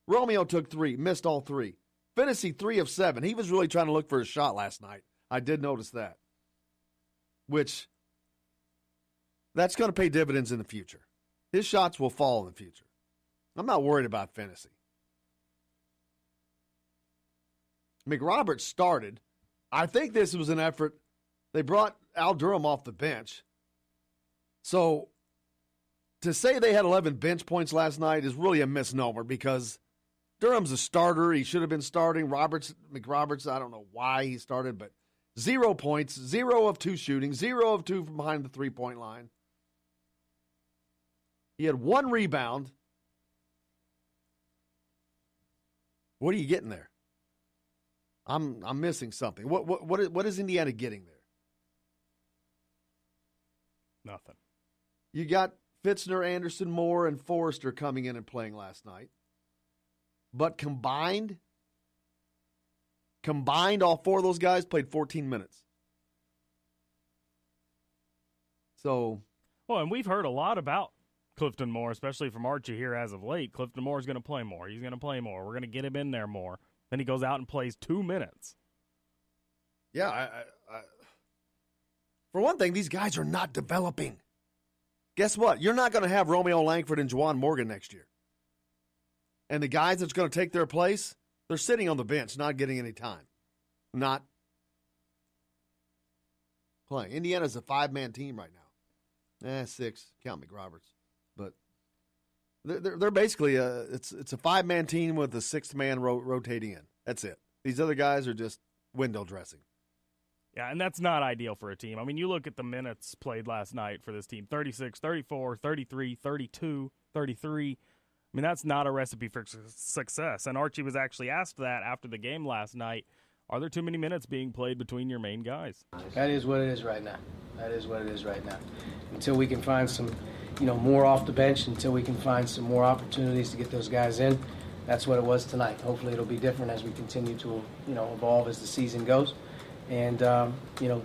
Romeo took 3. Missed all 3. Finney 3 of 7. He was really trying to look for a shot last night. I did notice that. Which, that's going to pay dividends in the future. His shots will fall in the future. I'm not worried about Finney. McRoberts started. I think this was an effort. They brought Al Durham off the bench. So to say they had 11 bench points last night is really a misnomer because Durham's a starter. He should have been starting. McRoberts, I don't know why he started, but 0 points, 0 of 2 shooting, 0 of 2 from behind the three-point line. He had 1 rebound. What are you getting there? I'm missing something. What is Indiana getting there? Nothing. You got Fitzner, Anderson, Moore, and Forrester coming in and playing last night. But combined, all 4 of those guys played 14 minutes. So, well, and we've heard a lot about Clifton Moore, especially from Archie here as of late. Clifton Moore is going to play more. He's going to play more. We're going to get him in there more. Then he goes out and plays 2 minutes. Yeah, I for one thing, these guys are not developing. Guess what? You're not going to have Romeo Langford and Juwan Morgan next year. And the guys that's going to take their place, they're sitting on the bench, not getting any time. Not playing. Indiana's a 5-man team right now. 6, count McRoberts. But they're basically it's a 5-man team with a 6th man rotating in. That's it. These other guys are just window dressing. Yeah, and that's not ideal for a team. I mean, you look at the minutes played last night for this team, 36, 34, 33, 32, 33. I mean, that's not a recipe for success. And Archie was actually asked that after the game last night. Are there too many minutes being played between your main guys? That is what it is right now. Until we can find some, more off the bench, until we can find some more opportunities to get those guys in, that's what it was tonight. Hopefully it'll be different as we continue to, evolve as the season goes. And,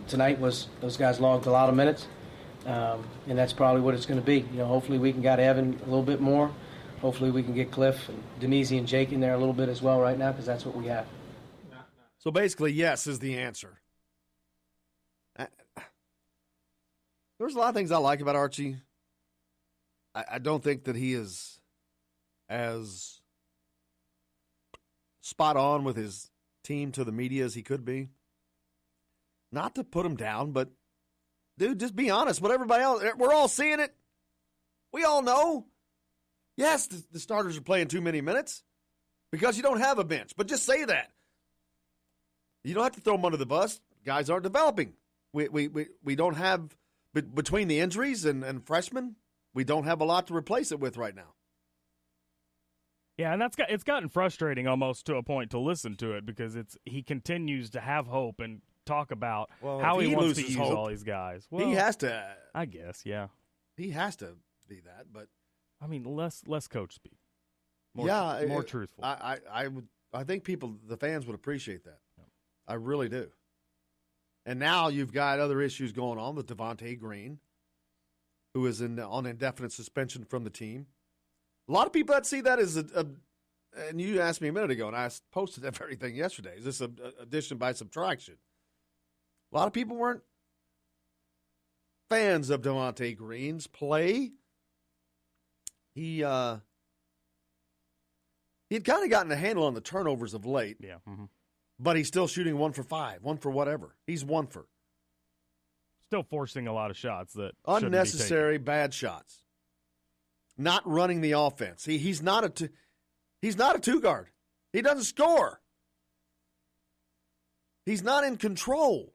tonight those guys logged a lot of minutes, and that's probably what it's going to be. Hopefully we can get Evan a little bit more. Hopefully we can get Cliff and Denise and Jake in there a little bit as well right now because that's what we have. So basically, yes is the answer. There's a lot of things I like about Archie. I don't think that he is as spot on with his team to the media as he could be. Not to put him down, but, dude, just be honest with everybody else. We're all seeing it. We all know. Yes, the starters are playing too many minutes because you don't have a bench, but just say that. You don't have to throw them under the bus. Guys aren't developing. We don't have, between the injuries and freshmen, we don't have a lot to replace it with right now. Yeah, and it's gotten frustrating almost to a point to listen to it because he continues to have hope and talk about how he wants to use all these guys. Well, he has to. I guess, yeah. He has to be that, but I mean, less coach speak. More truthful. I think the fans would appreciate that. Yeah. I really do. And now you've got other issues going on with Devontae Green, who is on indefinite suspension from the team. A lot of people that see that as and you asked me a minute ago, and I posted that very thing yesterday. Is this addition by subtraction? A lot of people weren't fans of Devontae Green's play. He'd kind of gotten a handle on the turnovers of late. Yeah. But he's still shooting 1 for 5, 1 for whatever. He's 1 for. Still forcing a lot of shots that unnecessary bad shots. Not running the offense. He's not a two guard. He doesn't score. He's not in control.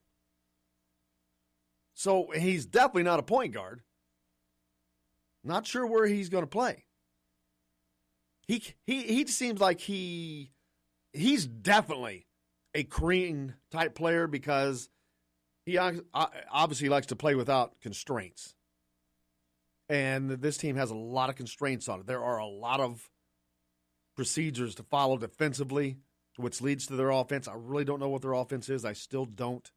So he's definitely not a point guard. Not sure where he's going to play. He seems like he's definitely a Green type player because he obviously likes to play without constraints. And this team has a lot of constraints on it. There are a lot of procedures to follow defensively, which leads to their offense. I really don't know what their offense is. I still don't.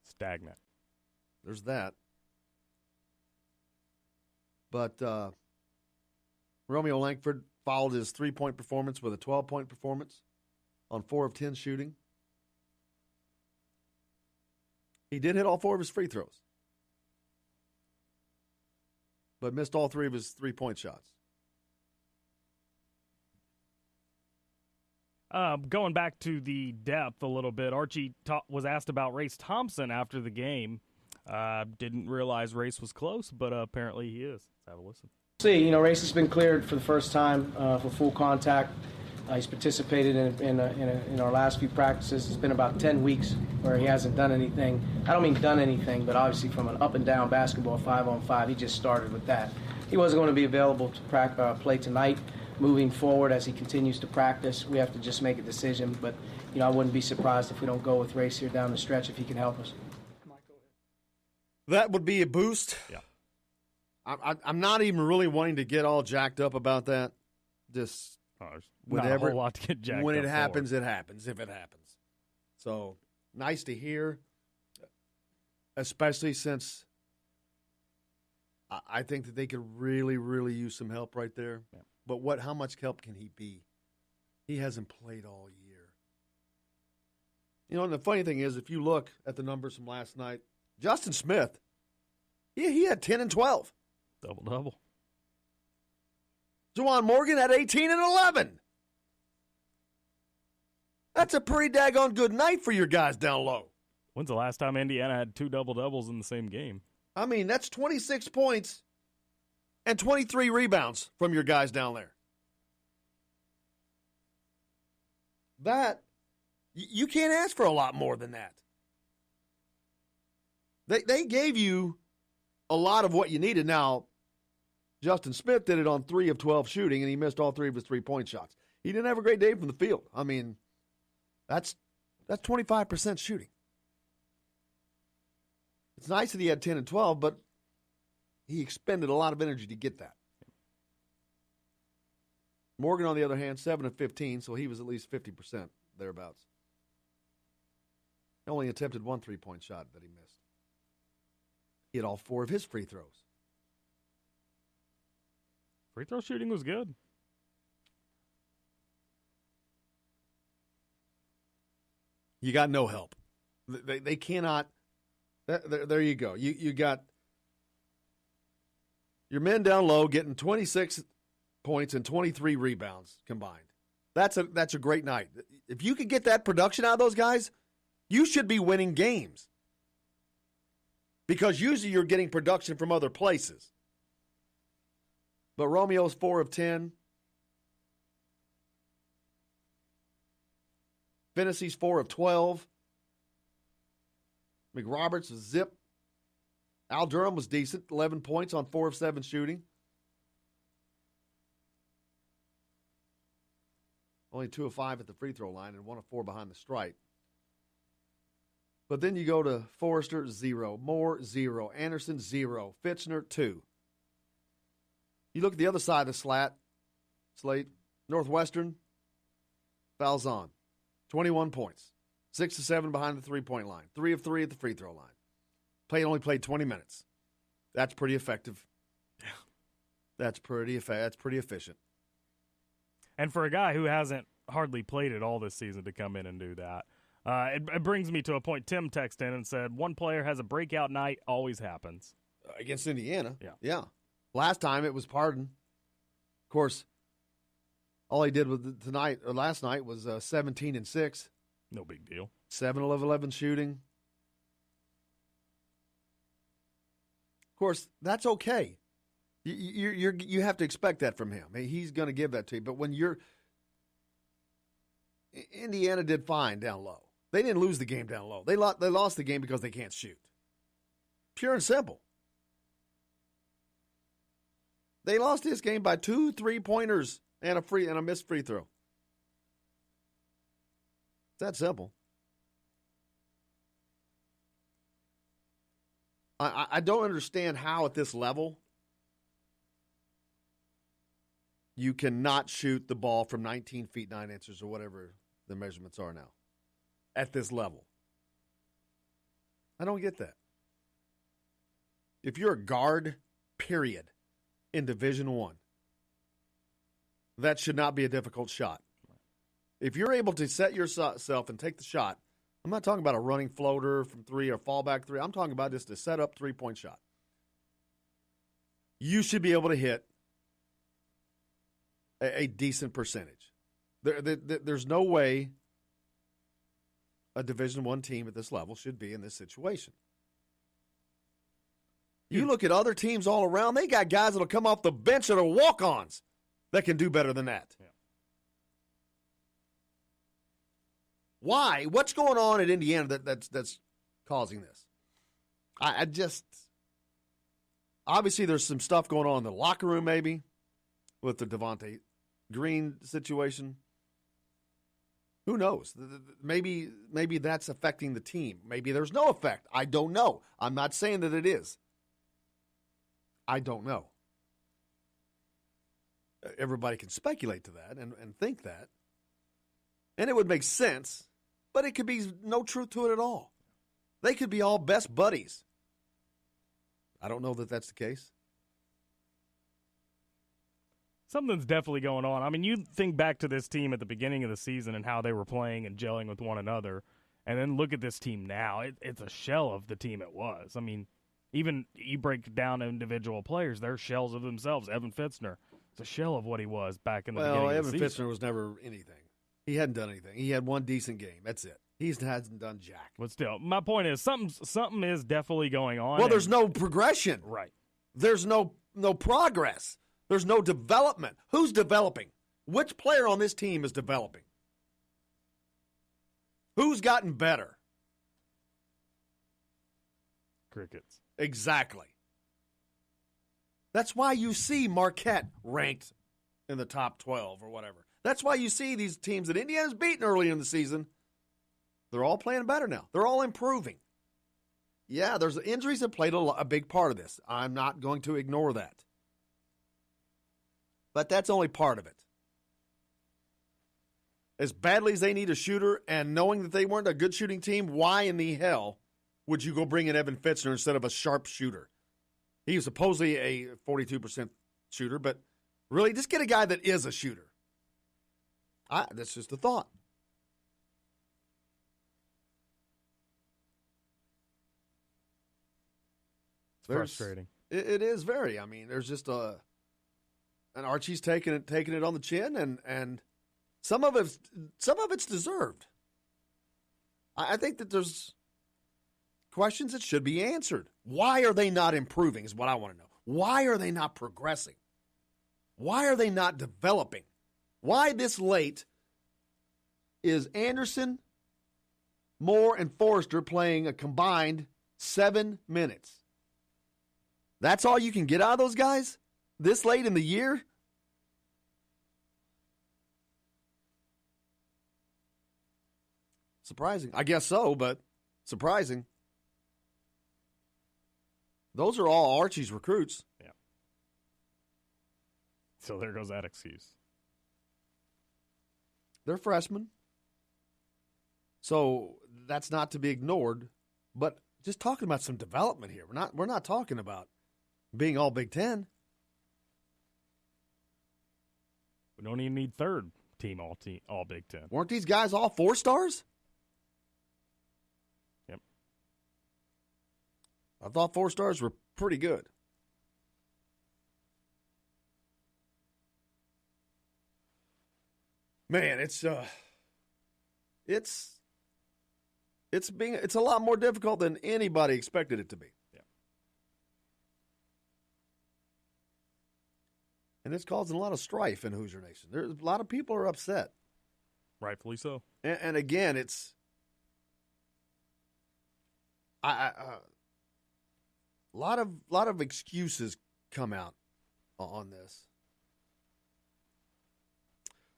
Stagnant. There's that. But Romeo Langford followed his 3-point performance with a 12-point performance on 4 of 10 shooting. He did hit all 4 of his free throws, but missed all 3 of his 3-point shots. Going back to the depth a little bit, Archie was asked about Race Thompson after the game. Didn't realize Race was close, but apparently he is. Let's have a listen. See, Race has been cleared for the first time for full contact. He's participated in our last few practices. It's been about 10 weeks where he hasn't done anything. I don't mean done anything, but obviously from an up-and-down basketball 5-on-5, he just started with that. He wasn't going to be available to play tonight. Moving forward, as he continues to practice, we have to just make a decision. But, I wouldn't be surprised if we don't go with Race here down the stretch if he can help us. That would be a boost. Yeah. I'm not even really wanting to get all jacked up about that. Just not a whole lot to get jacked up when it for. happens, it happens, if it happens. So, nice to hear, especially since I think that they could really, really use some help right there. Yeah. But how much help can he be? He hasn't played all year. And the funny thing is, if you look at the numbers from last night, Justin Smith, he had 10 and 12. Double-double. Juwan Morgan had 18 and 11. That's a pretty daggone good night for your guys down low. When's the last time Indiana had 2 double-doubles in the same game? I mean, that's 26 points and 23 rebounds from your guys down there. That, you can't ask for a lot more than that. They gave you a lot of what you needed. Now, Justin Smith did it on 3 of 12 shooting, and he missed all 3 of his 3-point shots. He didn't have a great day from the field. I mean, that's 25% shooting. It's nice that he had 10 and 12, but he expended a lot of energy to get that. Morgan, on the other hand, 7 of 15, so he was at least 50% thereabouts. He only attempted 1 3-point shot that he missed. He had all 4 of his free throws. Free throw shooting was good. You got no help. They cannot. There you go. You got your men down low getting 26 points and 23 rebounds combined. That's a great night. If you could get that production out of those guys, you should be winning games. Because usually you're getting production from other places. But Romeo's 4 of 10. Finney's 4 of 12. McRoberts was zip. Al Durham was decent, 11 points on 4 of 7 shooting. Only 2 of 5 at the free throw line and 1 of 4 behind the stripe. But then you go to Forrester, 0. Moore, 0. Anderson, 0. Fitchner, 2. You look at the other side of the slate, Northwestern, Falzon, 21 points. 6 of 7 behind the three-point line. 3 of 3 at the free throw line. Only played 20 minutes. That's pretty effective. Yeah. That's pretty efficient. And for a guy who hasn't hardly played it all this season to come in and do that, it brings me to a point. Tim texted in and said, one player has a breakout night, always happens. Against Indiana. Yeah. Last time it was Pardon. Of course, all he did last night was 17 and 6. No big deal. 7 of 11 shooting. Of course, that's okay. You have to expect that from him. He's going to give that to you. But when Indiana did fine down low. They didn't lose the game down low. They lost the game because they can't shoot. Pure and simple. They lost this game by 2 3-pointers and a missed free throw. It's that simple. I don't understand how at this level you cannot shoot the ball from 19 feet 9 inches or whatever the measurements are now at this level. I don't get that. If you're a guard, period, in Division I, that should not be a difficult shot. If you're able to set yourself and take the shot, I'm not talking about a running floater from 3 or fallback 3. I'm talking about just a set-up 3-point shot. You should be able to hit a decent percentage. There's no way a Division I team at this level should be in this situation. You look at other teams all around, they got guys that will come off the bench that are walk-ons that can do better than that. Yeah. Why? What's going on at Indiana that's causing this? I just obviously there's some stuff going on in the locker room maybe with the Devontae Green situation. Who knows? Maybe that's affecting the team. Maybe there's no effect. I don't know. I'm not saying that it is. I don't know. Everybody can speculate to that and think that. And it would make sense, but it could be no truth to it at all. They could be all best buddies. I don't know that that's the case. Something's definitely going on. I mean, you think back to this team at the beginning of the season and how they were playing and gelling with one another, and then look at this team now. It's a shell of the team it was. I mean, even you break down individual players, they're shells of themselves. Evan Fitzner, it's a shell of what he was back in the beginning of the season. Evan Fitzner was never anything. He hadn't done anything. He had one decent game. That's it. He hasn't done jack. But still, my point is something is definitely going on. Well, there's no progression. Right. There's no progress. There's no development. Who's developing? Which player on this team is developing? Who's gotten better? Crickets. Exactly. That's why you see Marquette ranked in the top 12 or whatever. That's why you see these teams that Indiana's beaten early in the season. They're all playing better now. They're all improving. Yeah, there's injuries that played a big part of this. I'm not going to ignore that. But that's only part of it. As badly as they need a shooter, and knowing that they weren't a good shooting team, why in the hell would you go bring in Evan Fitzner instead of a sharp shooter? He was supposedly a 42% shooter, but really, just get a guy that is a shooter. That's just a thought. It's frustrating. It is very. I mean, there's just and Archie's taking it on the chin, and some of it's deserved. I think that there's questions that should be answered. Why are they not improving is what I want to know. Why are they not progressing? Why are they not developing? Why this late is Anderson, Moore, and Forrester playing a combined 7 minutes? That's all you can get out of those guys this late in the year? Surprising. I guess so, but surprising. Those are all Archie's recruits. Yeah. So there goes that excuse. They're freshmen. So that's not to be ignored. But just talking about some development here. We're not talking about being all Big Ten. We don't even need third team, all Big Ten. Weren't these guys all 4-stars? Yep. I thought 4-stars were pretty good. Man, it's a lot more difficult than anybody expected it to be. Yeah. And it's causing a lot of strife in Hoosier Nation. There's a lot of people are upset. Rightfully so. And again, it's a lot of excuses come out on this.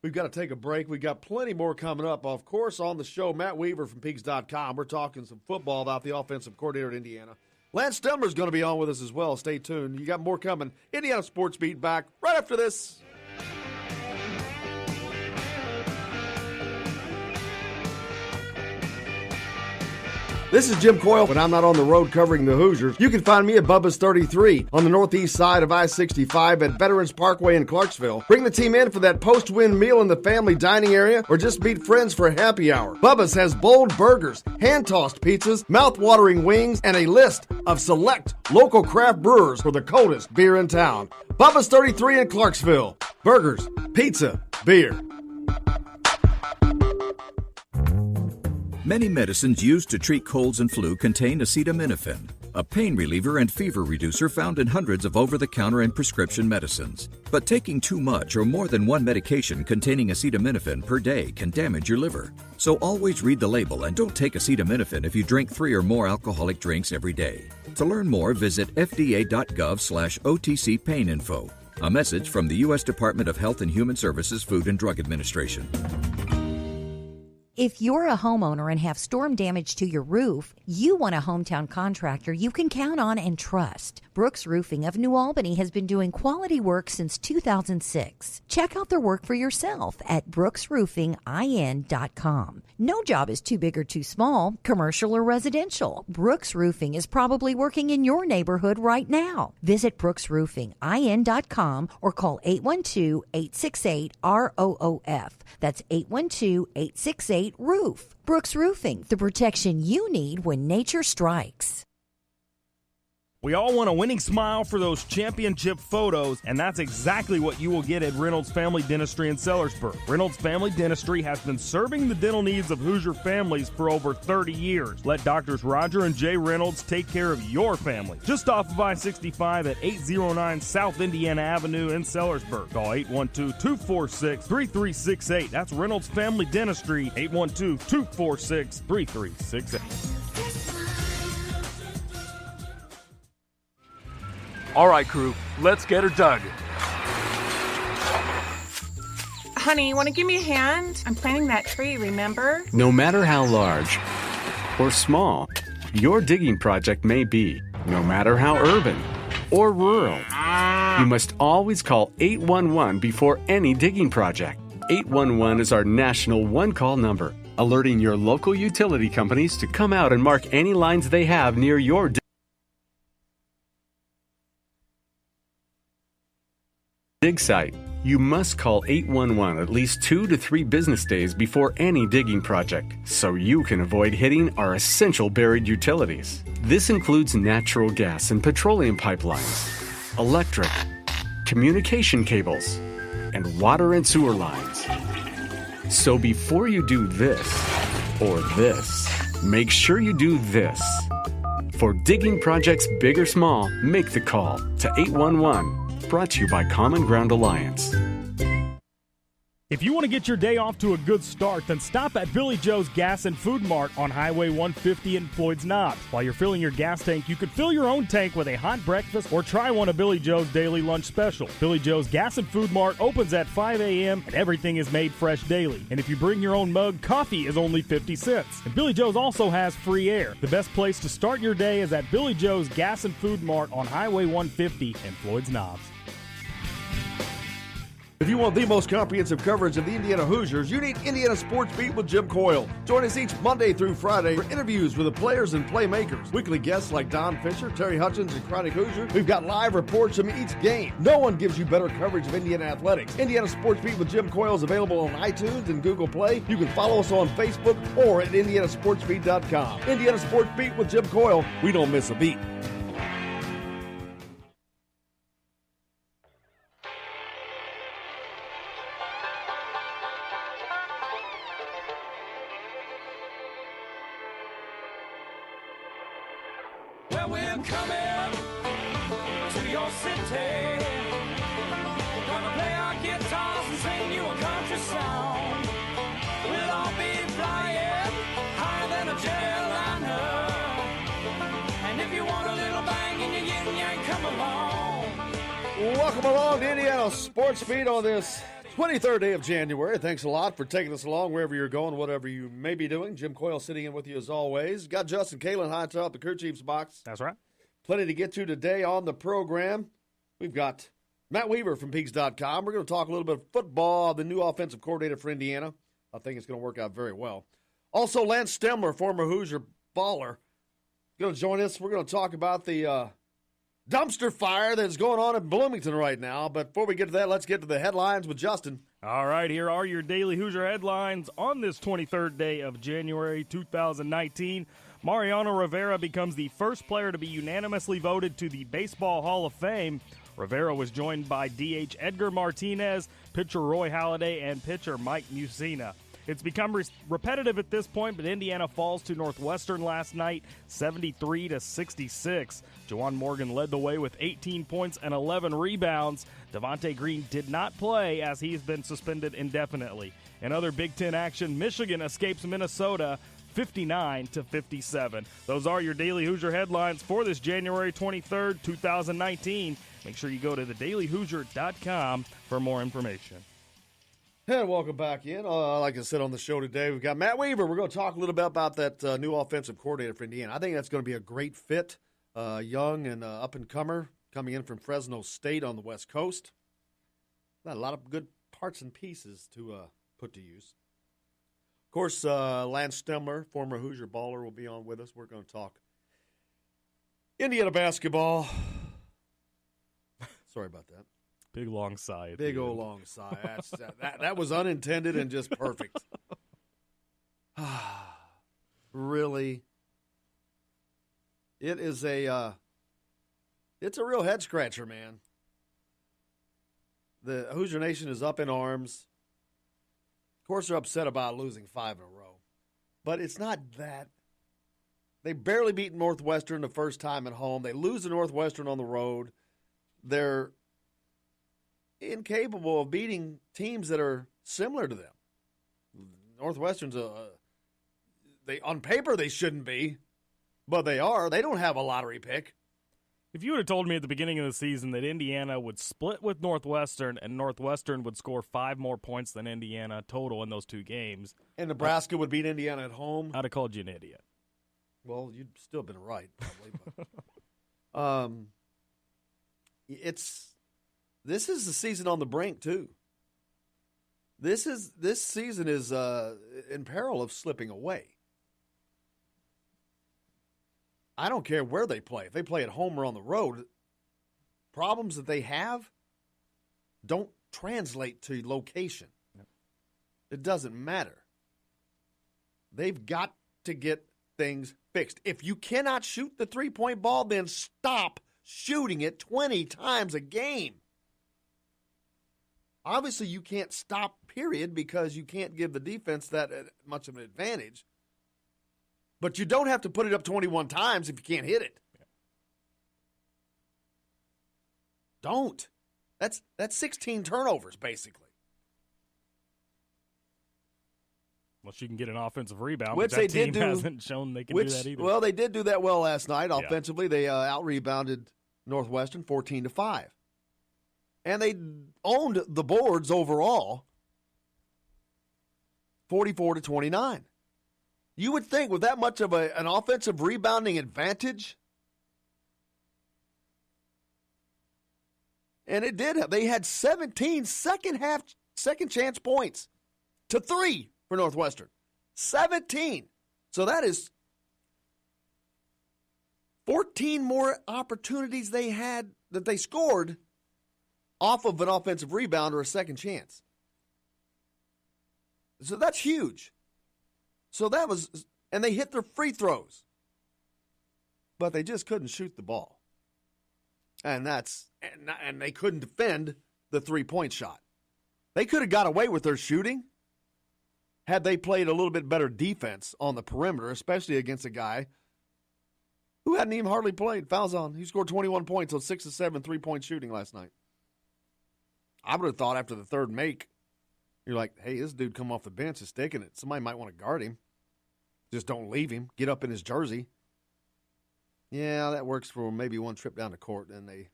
We've got to take a break. We've got plenty more coming up. Of course, on the show, Matt Weaver from Peaks.com. We're talking some football about the offensive coordinator at Indiana. Lance Stemmer's going to be on with us as well. Stay tuned. You got more coming. Indiana Sports Beat back right after this. This is Jim Coyle. When I'm not on the road covering the Hoosiers, you can find me at Bubba's 33 on the northeast side of I-65 at Veterans Parkway in Clarksville. Bring the team in for that post-win meal in the family dining area or just meet friends for happy hour. Bubba's has bold burgers, hand-tossed pizzas, mouth-watering wings, and a list of select local craft brewers for the coldest beer in town. Bubba's 33 in Clarksville. Burgers, pizza, beer. Many medicines used to treat colds and flu contain acetaminophen, a pain reliever and fever reducer found in hundreds of over-the-counter and prescription medicines. But taking too much or more than one medication containing acetaminophen per day can damage your liver. So always read the label and don't take acetaminophen if you drink 3 or more alcoholic drinks every day. To learn more, visit fda.gov/OTC pain info. A message from the U.S. Department of Health and Human Services Food and Drug Administration. If you're a homeowner and have storm damage to your roof, you want a hometown contractor you can count on and trust. Brooks Roofing of New Albany has been doing quality work since 2006. Check out their work for yourself at brooksroofingin.com. No job is too big or too small, commercial or residential. Brooks Roofing is probably working in your neighborhood right now. Visit brooksroofingin.com or call 812-868-ROOF. That's 812-868-ROOF. Brooks Roofing, the protection you need when nature strikes. We all want a winning smile for those championship photos, and that's exactly what you will get at Reynolds Family Dentistry in Sellersburg. Reynolds Family Dentistry has been serving the dental needs of Hoosier families for over 30 years. Let Doctors Roger and Jay Reynolds take care of your family. Just off of I-65 at 809 South Indiana Avenue in Sellersburg. Call 812-246-3368. That's Reynolds Family Dentistry, 812-246-3368. All right, crew, let's get her dug. Honey, want to give me a hand? I'm planting that tree, remember? No matter how large or small your digging project may be, no matter how urban or rural, you must always call 811 before any digging project. 811 is our national one-call number, alerting your local utility companies to come out and mark any lines they have near your dig site. You must call 811 at least 2 to 3 business days before any digging project, so you can avoid hitting our essential buried utilities. This includes natural gas and petroleum pipelines, electric, communication cables, and water and sewer lines. So before you do this or this, make sure you do this. For digging projects big or small, make the call to 811. Brought to you by Common Ground Alliance. If you want to get your day off to a good start, then stop at Billy Joe's Gas and Food Mart on Highway 150 in Floyd's Knobs. While you're filling your gas tank, you could fill your own tank with a hot breakfast or try one of Billy Joe's daily lunch special. Billy Joe's Gas and Food Mart opens at 5 a.m. and everything is made fresh daily. And if you bring your own mug, coffee is only 50 cents. And Billy Joe's also has free air. The best place to start your day is at Billy Joe's Gas and Food Mart on Highway 150 in Floyd's Knobs. If you want the most comprehensive coverage of the Indiana Hoosiers, you need Indiana Sports Beat with Jim Coyle. Join us each Monday through Friday for interviews with the players and playmakers. Weekly guests like Don Fisher, Terry Hutchins, and Chronic Hoosier. We've got live reports from each game. No one gives you better coverage of Indiana athletics. Indiana Sports Beat with Jim Coyle is available on iTunes and Google Play. You can follow us on Facebook or at indianasportsbeat.com. Indiana Sports Beat with Jim Coyle. We don't miss a beat. Well, we're coming to your city. Gonna play our guitars and sing you a country song. We'll all be flying higher than a jetliner. And if you want a little bang in your yin yang, come along. Welcome along to Indiana Sports Beat on this 23rd day of January. Thanks a lot for taking us along wherever you're going, whatever you may be doing. Jim Coyle sitting in with you as always. Got Justin Kalen high top the Crew Chiefs box. That's right. Plenty to get to today on the program. We've got Matt Weaver from Peaks.com. We're going to talk a little bit of football, the new offensive coordinator for Indiana. I think it's going to work out very well. Also, Lance Stemler, former Hoosier baller, going to join us. We're going to talk about the dumpster fire that's going on in Bloomington right now. But before we get to that, let's get to the headlines with Justin. All right, here are your daily Hoosier headlines on this 23rd day of January 2019. Mariano Rivera becomes the first player to be unanimously voted to the Baseball Hall of Fame. Rivera was joined by DH Edgar Martinez, pitcher Roy Halladay, and pitcher Mike Mussina. It's become repetitive at this point, but Indiana falls to Northwestern last night, 73-66. Juwan Morgan led the way with 18 points and 11 rebounds. Devontae Green did not play as he's been suspended indefinitely. In other Big Ten action, Michigan escapes Minnesota 59-57. Those are your daily Hoosier headlines for this January 23rd, 2019. Make sure you go to thedailyhoosier.com for more information. And welcome back in. Like I said on the show today, we've got Matt Weaver. We're going to talk a little bit about that new offensive coordinator for Indiana. I think that's going to be a great fit. Young and up-and-comer coming in from Fresno State on the West Coast. Got a lot of good parts and pieces to put to use. Of course, Lance Stemler, former Hoosier baller, will be on with us. We're going to talk Indiana basketball. Sorry about that. Big long sigh. Big old long sigh. That was unintended and just perfect. Really? It is it's a real head scratcher, man. The Hoosier Nation is up in arms. Of course, they're upset about losing 5 in a row. But it's not that. They barely beat Northwestern the first time at home. They lose to Northwestern on the road. They're incapable of beating teams that are similar to them. Northwestern's on paper they shouldn't be, but they are. They don't have a lottery pick. If you would have told me at the beginning of the season that Indiana would split with Northwestern and Northwestern would score 5 more points than Indiana total in those 2 games, and Nebraska would beat Indiana at home, I'd have called you an idiot. Well, you'd still been right, probably. But, this is the season on the brink too. This season is in peril of slipping away. I don't care where they play. If they play at home or on the road, problems that they have don't translate to location. It doesn't matter. They've got to get things fixed. If you cannot shoot the three-point ball, then stop shooting it 20 times a game. Obviously, you can't stop, period, because you can't give the defense that much of an advantage. But you don't have to put it up 21 times if you can't hit it. Don't. That's 16 turnovers, basically. Unless you can get an offensive rebound, Which but that they team did do, hasn't shown they can do that either. Well, they did do that well last night offensively. They out-rebounded Northwestern 14-5. And they owned the boards overall 44-29. You would think with that much of an offensive rebounding advantage, and it did. They had 17 second chance points to 3 for Northwestern. 17. So that is 14 more opportunities they had that they scored off of an offensive rebound or a second chance. So that's huge. So that was, and they hit their free throws, but they just couldn't shoot the ball. And they couldn't defend the 3-point shot. They could have got away with their shooting had they played a little bit better defense on the perimeter, especially against a guy who hadn't even hardly played. Falzon, he scored 21 points on 6 of 7 3-point shooting last night. I would have thought after the third make, you're like, hey, this dude come off the bench is sticking it. Somebody might want to guard him. Just don't leave him. Get up in his jersey. Yeah, that works for maybe one trip down the court, and they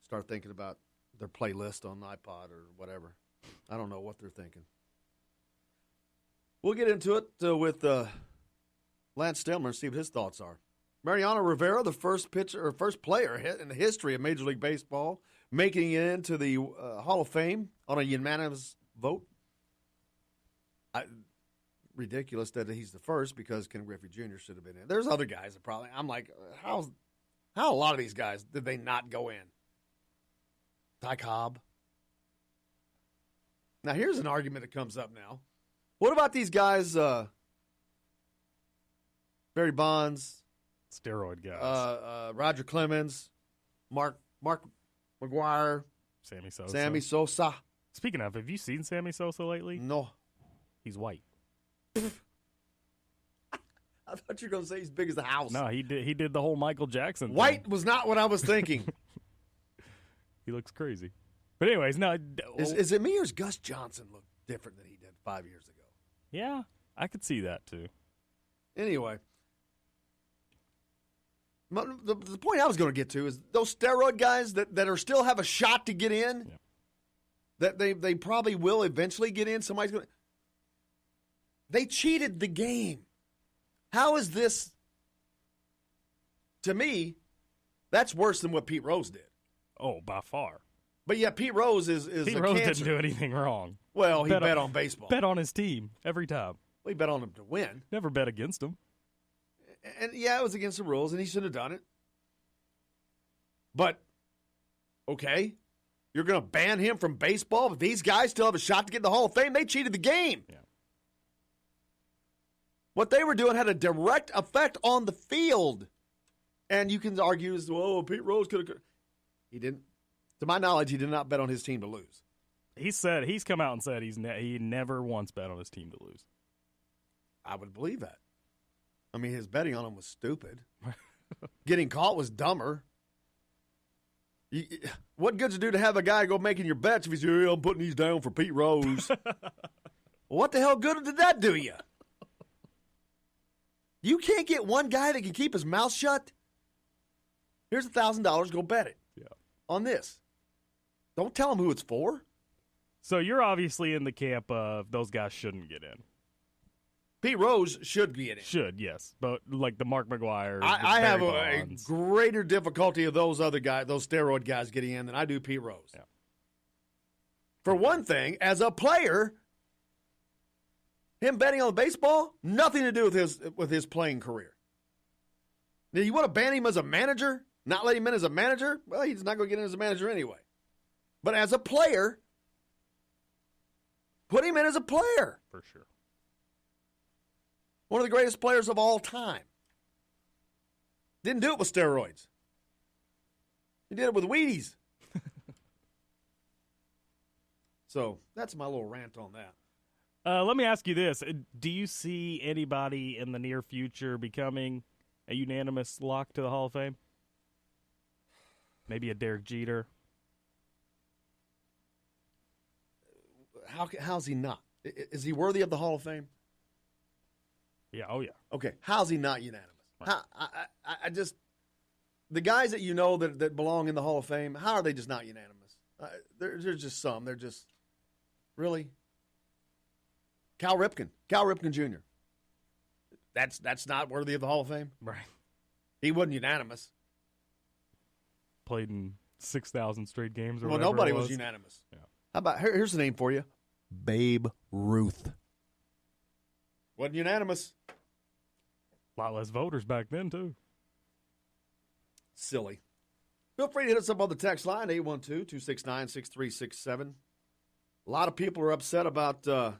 start thinking about their playlist on iPod or whatever. I don't know what they're thinking. We'll get into it with Lance Stelmer and see what his thoughts are. Mariano Rivera, the first player in the history of Major League Baseball, making it into the Hall of Fame on a unanimous vote. Ridiculous that he's the first because Ken Griffey Jr. should have been in. There's other guys that probably, I'm like, how a lot of these guys did they not go in? Ty Cobb. Now, here's an argument that comes up now. What about these guys, Barry Bonds, steroid guys, Roger Clemens, Mark McGuire, Sammy Sosa. Speaking of, have you seen Sammy Sosa lately? No. He's white. I thought you were going to say he's big as the house. No, he did the whole Michael Jackson thing. White was not what I was thinking. He looks crazy. But anyways, no. Is it me or does Gus Johnson look different than he did 5 years ago? Yeah, I could see that too. Anyway, the point I was going to get to is those steroid guys that are still have a shot to get in, that they probably will eventually get in. Somebody's going to. They cheated the game. How is this? To me, that's worse than what Pete Rose did. Oh, by far. But yeah, Pete Rose is Pete a Rose cancer. didn't do anything wrong. Well, he bet on baseball. Bet on his team every time. Well, he bet on him to win. Never bet against him. And yeah, it was against the rules, and he should have done it. But, okay, you're going to ban him from baseball, but these guys still have a shot to get in the Hall of Fame? They cheated the game. Yeah. What they were doing had a direct effect on the field. And you can argue, Pete Rose could have. He didn't. To my knowledge, he did not bet on his team to lose. He's come out and said he never once bet on his team to lose. I would believe that. I mean, his betting on him was stupid. Getting caught was dumber. What good's it do to have a guy go making your bets if he's, I'm putting these down for Pete Rose? What the hell good did that do you? You can't get one guy that can keep his mouth shut? Here's $1,000. Go bet it on this. Don't tell him who it's for. So you're obviously in the camp of those guys shouldn't get in. Pete Rose should get in. Should, yes. But like the Mark McGuire. I have a greater difficulty of those other guys, those steroid guys getting in than I do Pete Rose. Yeah. For one thing, as a player, him betting on baseball, nothing to do with his playing career. Now, you want to ban him as a manager? Not let him in as a manager? Well, he's not going to get in as a manager anyway. But as a player, put him in as a player. For sure. One of the greatest players of all time. Didn't do it with steroids. He did it with Wheaties. So that's my little rant on that. Let me ask you this. Do you see anybody in the near future becoming a unanimous lock to the Hall of Fame? Maybe a Derek Jeter? How's he not? Is he worthy of the Hall of Fame? Yeah, oh yeah. Okay, how's he not unanimous? How, I just, the guys that you know that belong in the Hall of Fame, how are they just not unanimous? There's just some. They're just, really? Cal Ripken Jr. That's not worthy of the Hall of Fame? Right. He wasn't unanimous. Played in 6,000 straight games or well, whatever nobody it was unanimous. Yeah. How about, here's the name for you. Babe Ruth. Wasn't unanimous. A lot less voters back then, too. Silly. Feel free to hit us up on the text line, 812-269-6367. A lot of people are upset about the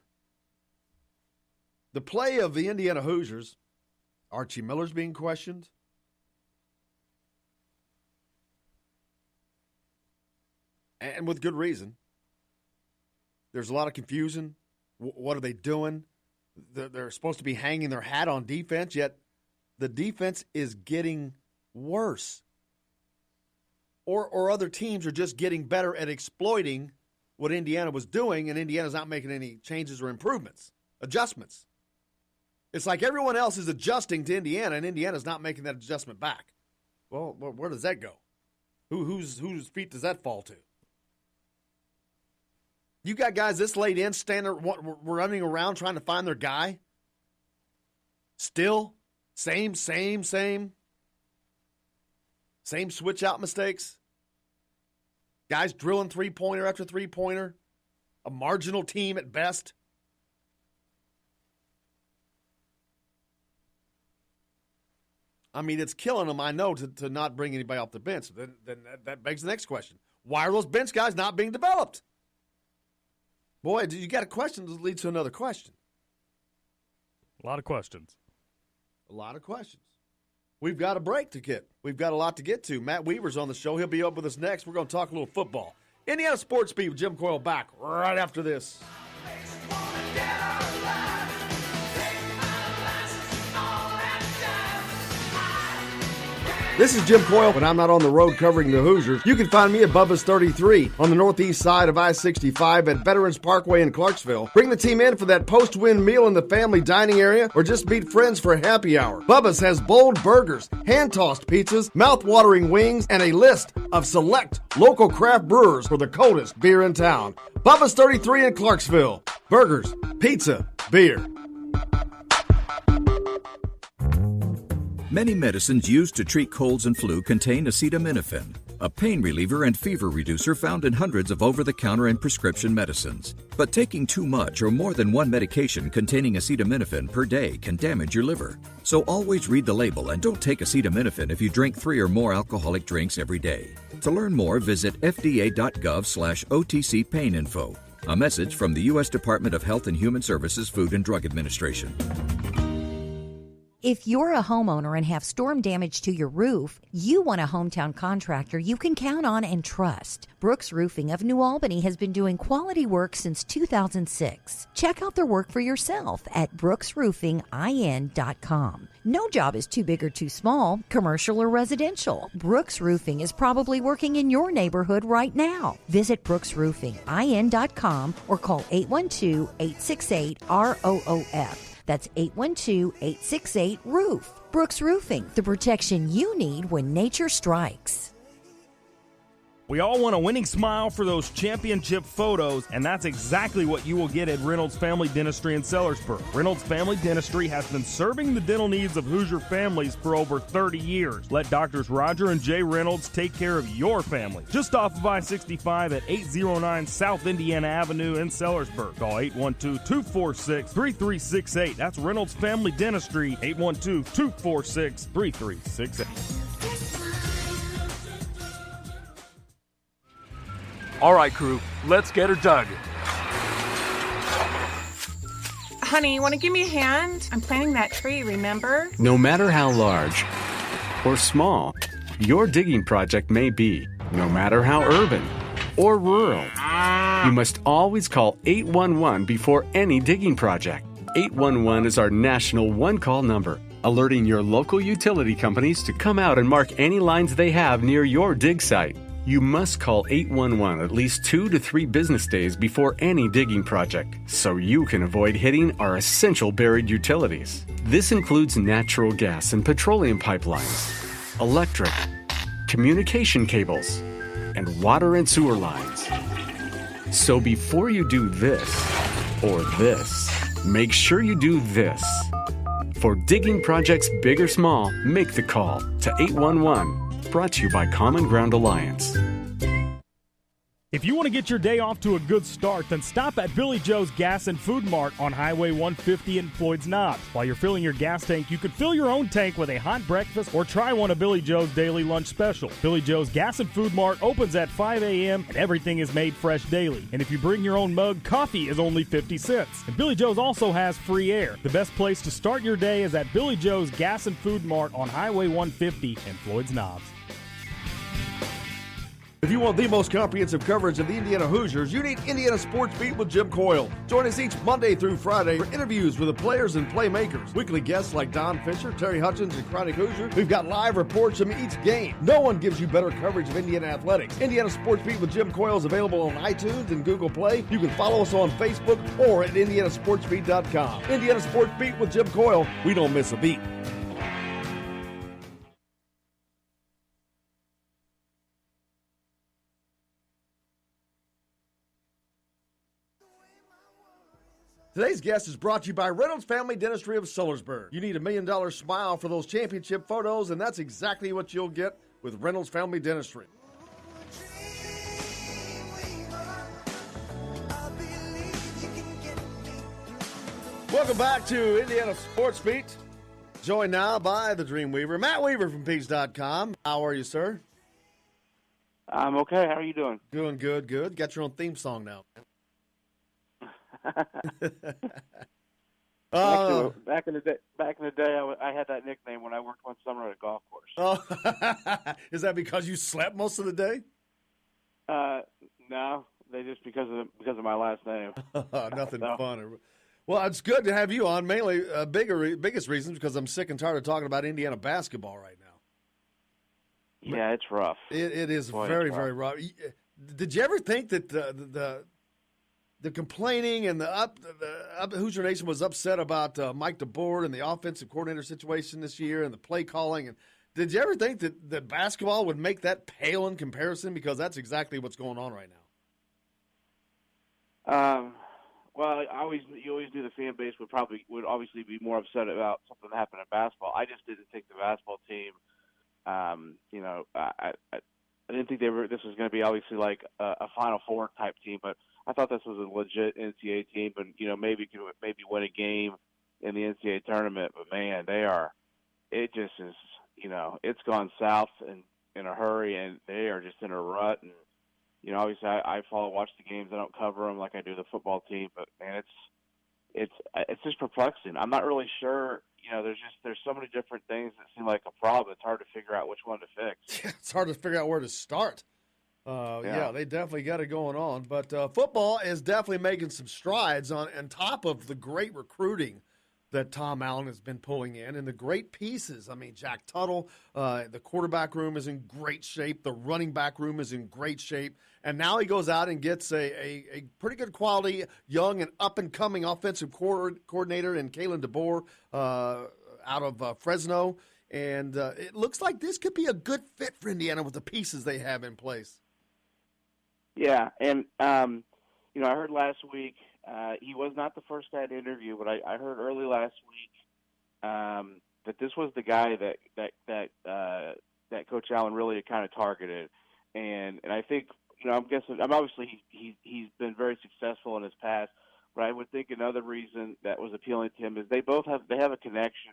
play of the Indiana Hoosiers. Archie Miller's being questioned. And with good reason. There's a lot of confusion. What are they doing? They're supposed to be hanging their hat on defense, yet the defense is getting worse. Or other teams are just getting better at exploiting what Indiana was doing, and Indiana's not making any changes or adjustments. It's like everyone else is adjusting to Indiana, and Indiana's not making that adjustment back. Well, where does that go? Whose feet does that fall to? You got guys this late in running around trying to find their guy? Still? Same switch-out mistakes? Guys drilling three-pointer after three-pointer? A marginal team at best? I mean, it's killing them, I know, to not bring anybody off the bench. Then that begs the next question. Why are those bench guys not being developed? Boy, you got a question that leads to another question. A lot of questions. A lot of questions. We've got a break to get. We've got a lot to get to. Matt Weaver's on the show. He'll be up with us next. We're going to talk a little football. Indiana Sports Beat with Jim Coyle back right after this. This is Jim Coyle. When I'm not on the road covering the Hoosiers, you can find me at Bubba's 33 on the northeast side of I-65 at Veterans Parkway in Clarksville. Bring the team in for that post-win meal in the family dining area or just meet friends for happy hour. Bubba's has bold burgers, hand-tossed pizzas, mouth-watering wings, and a list of select local craft brewers for the coldest beer in town. Bubba's 33 in Clarksville. Burgers, pizza, beer. Many medicines used to treat colds and flu contain acetaminophen, a pain reliever and fever reducer found in hundreds of over-the-counter and prescription medicines. But taking too much or more than one medication containing acetaminophen per day can damage your liver. So always read the label and don't take acetaminophen if you drink 3 or more alcoholic drinks every day. To learn more, visit fda.gov/OTC pain info. A message from the U.S. Department of Health and Human Services Food and Drug Administration. If you're a homeowner and have storm damage to your roof, you want a hometown contractor you can count on and trust. Brooks Roofing of New Albany has been doing quality work since 2006. Check out their work for yourself at brooksroofingin.com. No job is too big or too small, commercial or residential. Brooks Roofing is probably working in your neighborhood right now. Visit brooksroofingin.com or call 812-868-ROOF. That's 812-868-ROOF. Brooks Roofing, the protection you need when nature strikes. We all want a winning smile for those championship photos, and that's exactly what you will get at Reynolds Family Dentistry in Sellersburg. Reynolds Family Dentistry has been serving the dental needs of Hoosier families for over 30 years. Let Doctors Roger and Jay Reynolds take care of your family. Just off of I-65 at 809 South Indiana Avenue in Sellersburg. Call 812-246-3368. That's Reynolds Family Dentistry, 812-246-3368. All right, crew, let's get her dug. Honey, want to give me a hand? I'm planting that tree, remember? No matter how large or small your digging project may be, no matter how urban or rural, you must always call 811 before any digging project. 811 is our national one-call number, alerting your local utility companies to come out and mark any lines they have near your dig site. You must call 811 at least 2 to 3 business days before any digging project so you can avoid hitting our essential buried utilities. This includes natural gas and petroleum pipelines, electric, communication cables, and water and sewer lines. So before you do this or this, make sure you do this. For digging projects big or small, make the call to 811. Brought to you by Common Ground Alliance. If you want to get your day off to a good start, then stop at Billy Joe's Gas and Food Mart on Highway 150 in Floyd's Knobs. While you're filling your gas tank, you could fill your own tank with a hot breakfast or try one of Billy Joe's daily lunch special. Billy Joe's Gas and Food Mart opens at 5 a.m. and everything is made fresh daily. And if you bring your own mug, coffee is only 50 cents. And Billy Joe's also has free air. The best place to start your day is at Billy Joe's Gas and Food Mart on Highway 150 in Floyd's Knobs. If you want the most comprehensive coverage of the Indiana Hoosiers, you need Indiana Sports Beat with Jim Coyle. Join us each Monday through Friday for interviews with the players and playmakers. Weekly guests like Don Fisher, Terry Hutchins, and Chronic Hoosier. We've got live reports from each game. No one gives you better coverage of Indiana athletics. Indiana Sports Beat with Jim Coyle is available on iTunes and Google Play. You can follow us on Facebook or at indianasportsbeat.com. Indiana Sports Beat with Jim Coyle. We don't miss a beat. Today's guest is brought to you by Reynolds Family Dentistry of Sellersburg. You need $1 million smile for those championship photos, and that's exactly what you'll get with Reynolds Family Dentistry. Welcome back to Indiana Sports Beat. Joined now by the Dream Weaver, Matt Weaver from Peace.com. How are you, sir? I'm okay. How are you doing? Doing good, good. Got your own theme song now. Back in the day, I had that nickname when I worked one summer at a golf course. Oh, is that because you slept most of the day? No, just because of my last name. Nothing fun. Well, it's good to have you on. Mainly, biggest reason because I'm sick and tired of talking about Indiana basketball right now. Yeah, it's rough. It is very rough. Did you ever think that the complaining and the Hoosier Nation was upset about Mike DeBoer and the offensive coordinator situation this year and the play calling? And did you ever think that basketball would make that pale in comparison? Because that's exactly what's going on right now. Well, you always knew the fan base would obviously be more upset about something that happened in basketball. I just didn't think the basketball team, I didn't think this was going to be obviously like a Final Four type team, but I thought this was a legit NCAA team, and maybe win a game in the NCAA tournament. But man, it just is, it's gone south in a hurry, and they are just in a rut. And obviously I watch the games. I don't cover them like I do the football team, but man, it's just perplexing. I'm not really sure. There's so many different things that seem like a problem. It's hard to figure out which one to fix. Yeah, it's hard to figure out where to start. Yeah, they definitely got it going on. But football is definitely making some strides on top of the great recruiting that Tom Allen has been pulling in and the great pieces. I mean, Jack Tuttle, the quarterback room is in great shape. The running back room is in great shape. And now he goes out and gets a pretty good quality, young and up-and-coming offensive coordinator in Kalen DeBoer out of Fresno. And it looks like this could be a good fit for Indiana with the pieces they have in place. Yeah, and, I heard last week he was not the first guy to interview, but I heard early last week that this was the guy that Coach Allen really kind of targeted. And I think, I'm guessing, obviously he's been very successful in his past, but I would think another reason that was appealing to him is they have a connection.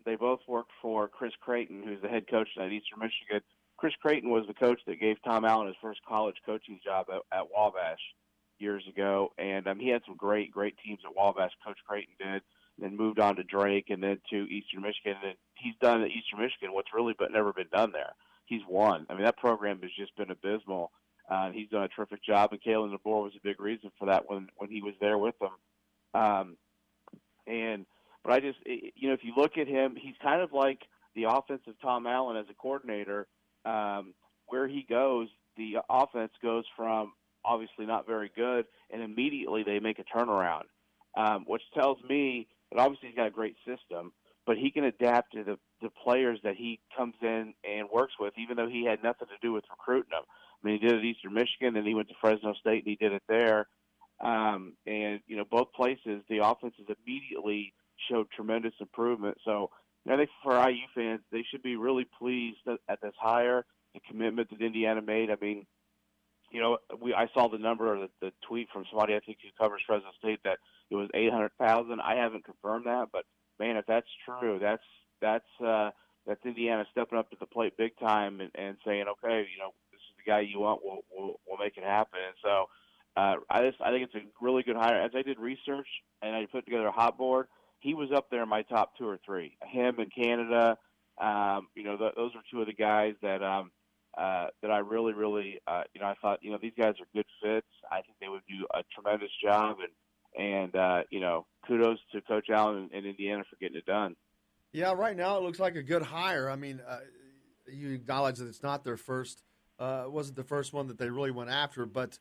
They both worked for Chris Creighton, who's the head coach at Eastern Michigan. Chris Creighton was the coach that gave Tom Allen his first college coaching job at Wabash years ago, and he had some great teams at Wabash. Coach Creighton did, and then moved on to Drake, and then to Eastern Michigan. And he's done at Eastern Michigan what's really but never been done there. He's won. I mean, that program has just been abysmal. He's done a terrific job, and Kalen DeBoer was a big reason for that when he was there with them. But I just, if you look at him, he's kind of like the offensive Tom Allen as a coordinator, where he goes, the offense goes from obviously not very good, and immediately they make a turnaround, which tells me that obviously he's got a great system, but he can adapt to the players that he comes in and works with, even though he had nothing to do with recruiting them. I mean, he did it at Eastern Michigan, then he went to Fresno State, and he did it there. And, both places, the offenses immediately showed tremendous improvement. So I think for IU fans, they should be really pleased at this hire, the commitment that Indiana made. I mean, I saw the number, or the tweet from somebody I think who covers Fresno State, that it was 800,000. I haven't confirmed that, but man, if that's true, that's Indiana stepping up to the plate big time and saying, okay, this is the guy you want. We'll make it happen. And so I think it's a really good hire. As I did research and I put together a hot board, he was up there in my top 2 or 3. Him and Canada, those are 2 of the guys that I really, really, I thought, these guys are good fits. I think they would do a tremendous job, and kudos to Coach Allen and Indiana for getting it done. Yeah, right now it looks like a good hire. I mean, you acknowledge that it's not their first, it wasn't the first one that they really went after, but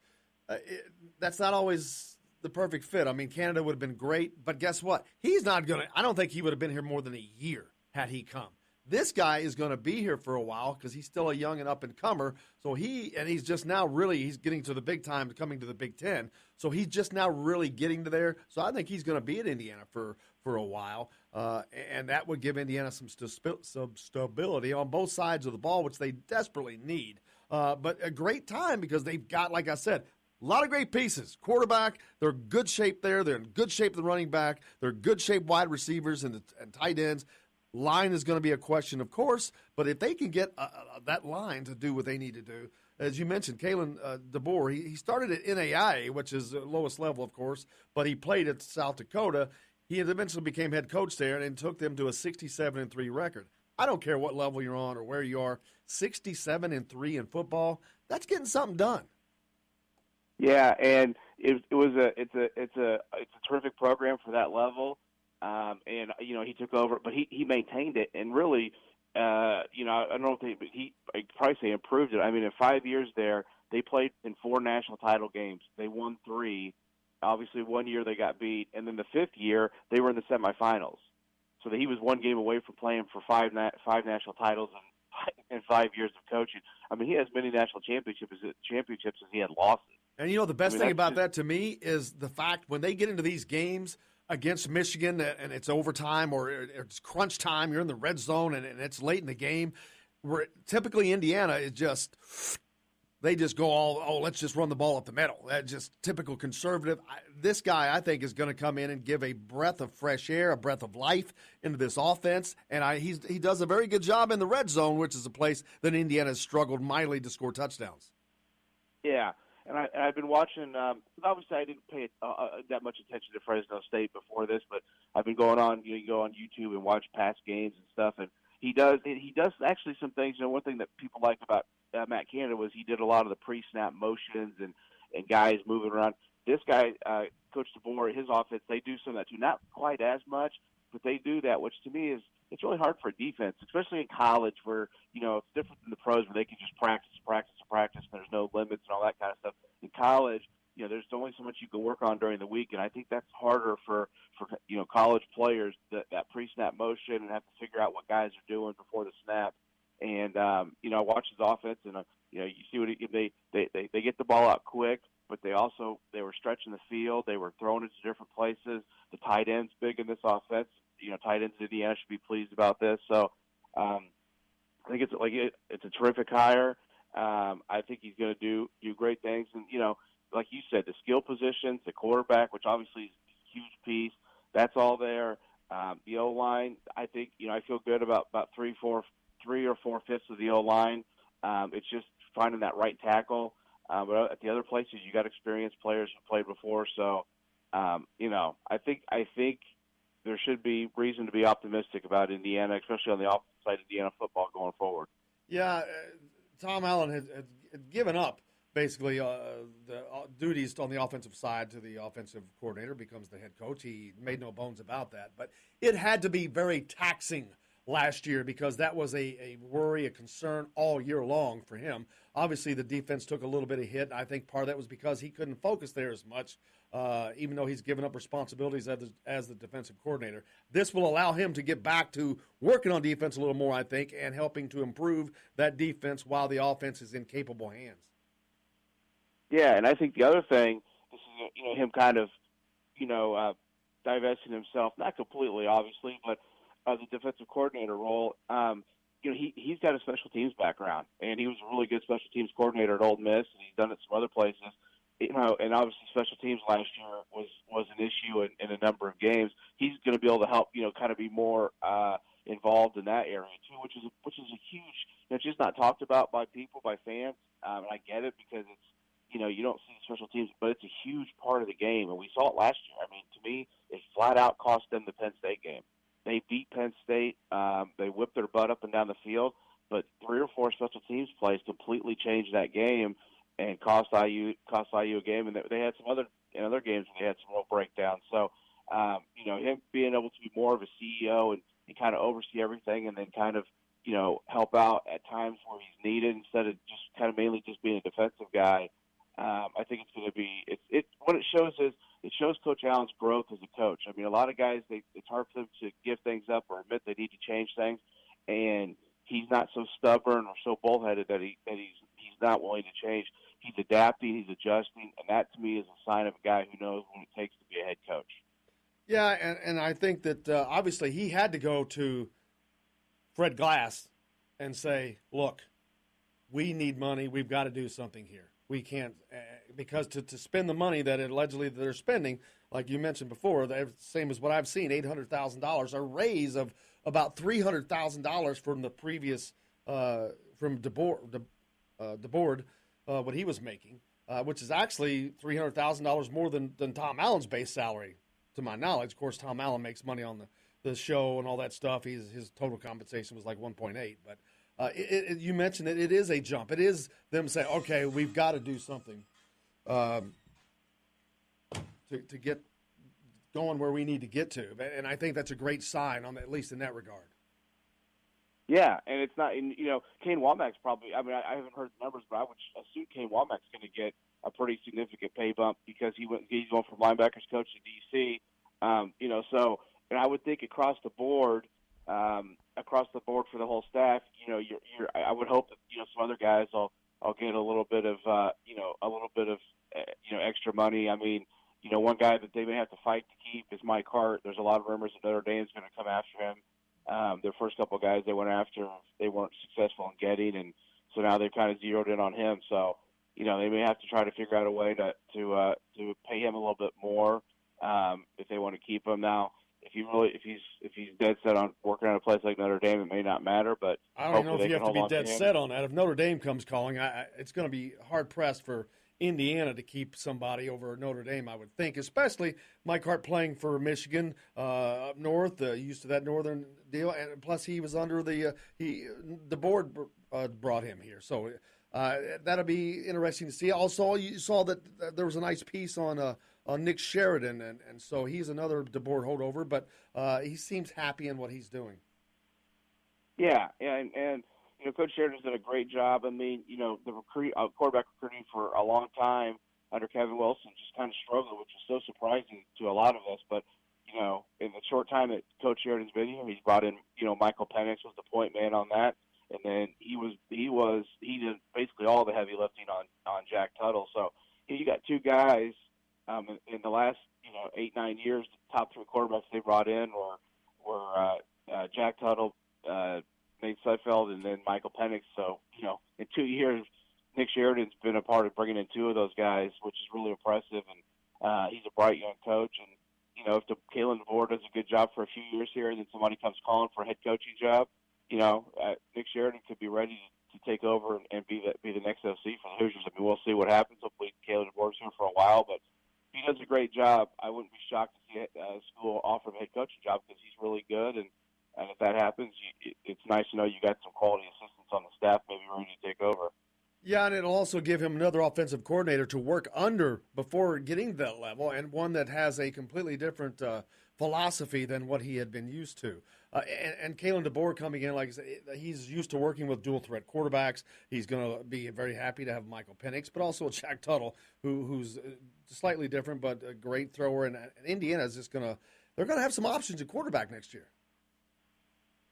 that's not always the perfect fit. I mean, Canada would have been great, but guess what? He's not going to – I don't think he would have been here more than a year had he come. This guy is going to be here for a while because he's still a young and up-and-comer. So he's just now really – he's getting to the big time, coming to the Big Ten. So he's just now really getting to there. So I think he's going to be at Indiana for a while. And that would give Indiana some stability on both sides of the ball, which they desperately need. But a great time because they've got, like I said – a lot of great pieces. Quarterback, they're in good shape there. They're in good shape the running back. They're good shape wide receivers and tight ends. Line is going to be a question, of course, but if they can get that line to do what they need to do, as you mentioned, Kalen DeBoer, he started at NAIA, which is the lowest level, of course, but he played at South Dakota. He eventually became head coach there and took them to a 67-3 record. I don't care what level you're on or where you are, 67-3 in football, that's getting something done. Yeah, and it's a terrific program for that level, and he took over, but he maintained it, and really, I don't think he probably say improved it. I mean, in 5 years there, they played in 4 national title games. They won 3. Obviously, 1 year they got beat, and then the 5th year they were in the semifinals. So that he was 1 game away from playing for 5 national titles in 5 years of coaching. I mean, he has many national championships as he had losses. And the best thing about that to me is the fact when they get into these games against Michigan and it's overtime or it's crunch time, you're in the red zone and it's late in the game, where typically Indiana is just they just go let's just run the ball up the middle. That's just typical conservative. This guy, I think, is going to come in and give a breath of fresh air, a breath of life into this offense. And he does a very good job in the red zone, which is a place that Indiana has struggled mightily to score touchdowns. Yeah. And I've been watching. Obviously, I didn't pay that much attention to Fresno State before this, but I've been going on. You go on YouTube and watch past games and stuff. And he does actually some things. One thing that people like about Matt Canada was he did a lot of the pre-snap motions and guys moving around. This guy, Coach DeBoer, his offense, they do some of that too. Not quite as much, but they do that, which to me is it's really hard for a defense, especially in college where, it's different than the pros where they can just practice, and there's no limits and all that kind of stuff. In college, there's only so much you can work on during the week, and I think that's harder for college players, that pre-snap motion and have to figure out what guys are doing before the snap. And, I watch his offense, and, you see what they get the ball out quick, but they were stretching the field. They were throwing it to different places. The tight end's big in this offense. Tight ends in Indiana should be pleased about this. So I think it's a terrific hire. I think he's going to do great things. And, like you said, the skill positions, the quarterback, which obviously is a huge piece, that's all there. The O-line, I think, I feel good about 3 or 4/5 of the O-line. It's just finding that right tackle. But at the other places, you got experienced players who played before. So, I think there should be reason to be optimistic about Indiana, especially on the offensive side of Indiana football going forward. Yeah, Tom Allen had given up basically the duties on the offensive side to the offensive coordinator, becomes the head coach. He made no bones about that. But it had to be very taxing last year because that was a worry, a concern all year long for him. Obviously, the defense took a little bit of hit. I think part of that was because he couldn't focus there as much, even though he's given up responsibilities as the defensive coordinator. This will allow him to get back to working on defense a little more, I think, and helping to improve that defense while the offense is in capable hands. Yeah, and I think the other thing, this is him kind of divesting himself, not completely, obviously, but the defensive coordinator role. He's got a special teams background, and he was a really good special teams coordinator at Ole Miss, and he's done it some other places. And obviously special teams last year was an issue in a number of games. He's going to be able to help, kind of be more involved in that area too, which is a huge. It's just not talked about by people, by fans, and I get it because it's. You don't see special teams, but it's a huge part of the game, and we saw it last year. I mean, to me, it flat out cost them the Penn State game. They beat Penn State. They whipped their butt up and down the field, but 3 or 4 special teams plays completely changed that game and cost IU a game. And they had some other games where they had some real breakdowns. So, him being able to be more of a CEO and kind of oversee everything, and then kind of help out at times where he's needed instead of just kind of mainly just being a defensive guy. I think it's going to be what it shows is it shows Coach Allen's growth as a coach. I mean, a lot of guys it's hard for them to give things up or admit they need to change things, and he's not so stubborn or so bullheaded that he's not willing to change. He's adapting, he's adjusting, and that to me is a sign of a guy who knows what it takes to be a head coach. Yeah, and I think that obviously he had to go to Fred Glass and say, look, we need money. We've got to do something here. We can't because to spend the money that allegedly they're spending, like you mentioned before, the same as what I've seen, $800,000, a raise of about $300,000 from the previous from DeBoard, what he was making, which is actually $300,000 more than Tom Allen's base salary, to my knowledge. Of course, Tom Allen makes money on the show and all that stuff. His total compensation was like 1.8, but. You mentioned it is a jump. It is them saying, okay, we've got to do something to get going where we need to get to. And I think that's a great sign, at least in that regard. Yeah, and it's not, Kane Womack's probably, I haven't heard the numbers, but I would assume Kane Womack's going to get a pretty significant pay bump because he's going from linebackers coach to DC. And I would think across the board for the whole staff, I would hope that some other guys will get a little bit of extra money. I mean, one guy that they may have to fight to keep is Mike Hart. There's a lot of rumors that Notre Dame's going to come after him. Their first couple of guys they went after, they weren't successful in getting, and so now they've kind of zeroed in on him. So they may have to try to figure out a way to pay him a little bit more if they want to keep him. Now, if he's dead set on working at a place like Notre Dame, it may not matter. But I don't know if you have to be dead set on that. If Notre Dame comes calling, it's going to be hard pressed for Indiana to keep somebody over Notre Dame, I would think, especially Mike Hart playing for Michigan up north, used to that northern deal, and plus he was under the board brought him here, so that'll be interesting to see. Also, you saw that there was a nice piece on Nick Sheridan, and so he's another DeBoer holdover, but he seems happy in what he's doing. Yeah, and Coach Sheridan's done a great job. I mean, the quarterback recruiting for a long time under Kevin Wilson just kind of struggled, which is so surprising to a lot of us. But, in the short time that Coach Sheridan's been here, he's brought in, Michael Penix was the point man on that. And then he did basically all the heavy lifting on Jack Tuttle. So you got two guys in the last 8-9 years, the top 3 quarterbacks they brought in were Jack Tuttle, Nate Sudfeld, and then Michael Penix. So in 2 years, Nick Sheridan's been a part of bringing in 2 of those guys, which is really impressive. And he's a bright young coach. And if Kalen DeBoer does a good job for a few years here, and then somebody comes calling for a head coaching job, Nick Sheridan could be ready to take over and be the next OC for the Hoosiers. I mean, we'll see what happens. Hopefully, Kalen DeBoer's here for a while, but he does a great job. I wouldn't be shocked to see a school offer him a head coaching job because he's really good. And if that happens, it's nice to know you got some quality assistants on the staff maybe ready to take over. Yeah, and it'll also give him another offensive coordinator to work under before getting to that level, and one that has a completely different philosophy than what he had been used to. And Kalen DeBoer coming in, like I said, he's used to working with dual-threat quarterbacks. He's going to be very happy to have Michael Penix, but also Jack Tuttle, who's slightly different but a great thrower. And Indiana is just they're going to have some options at quarterback next year.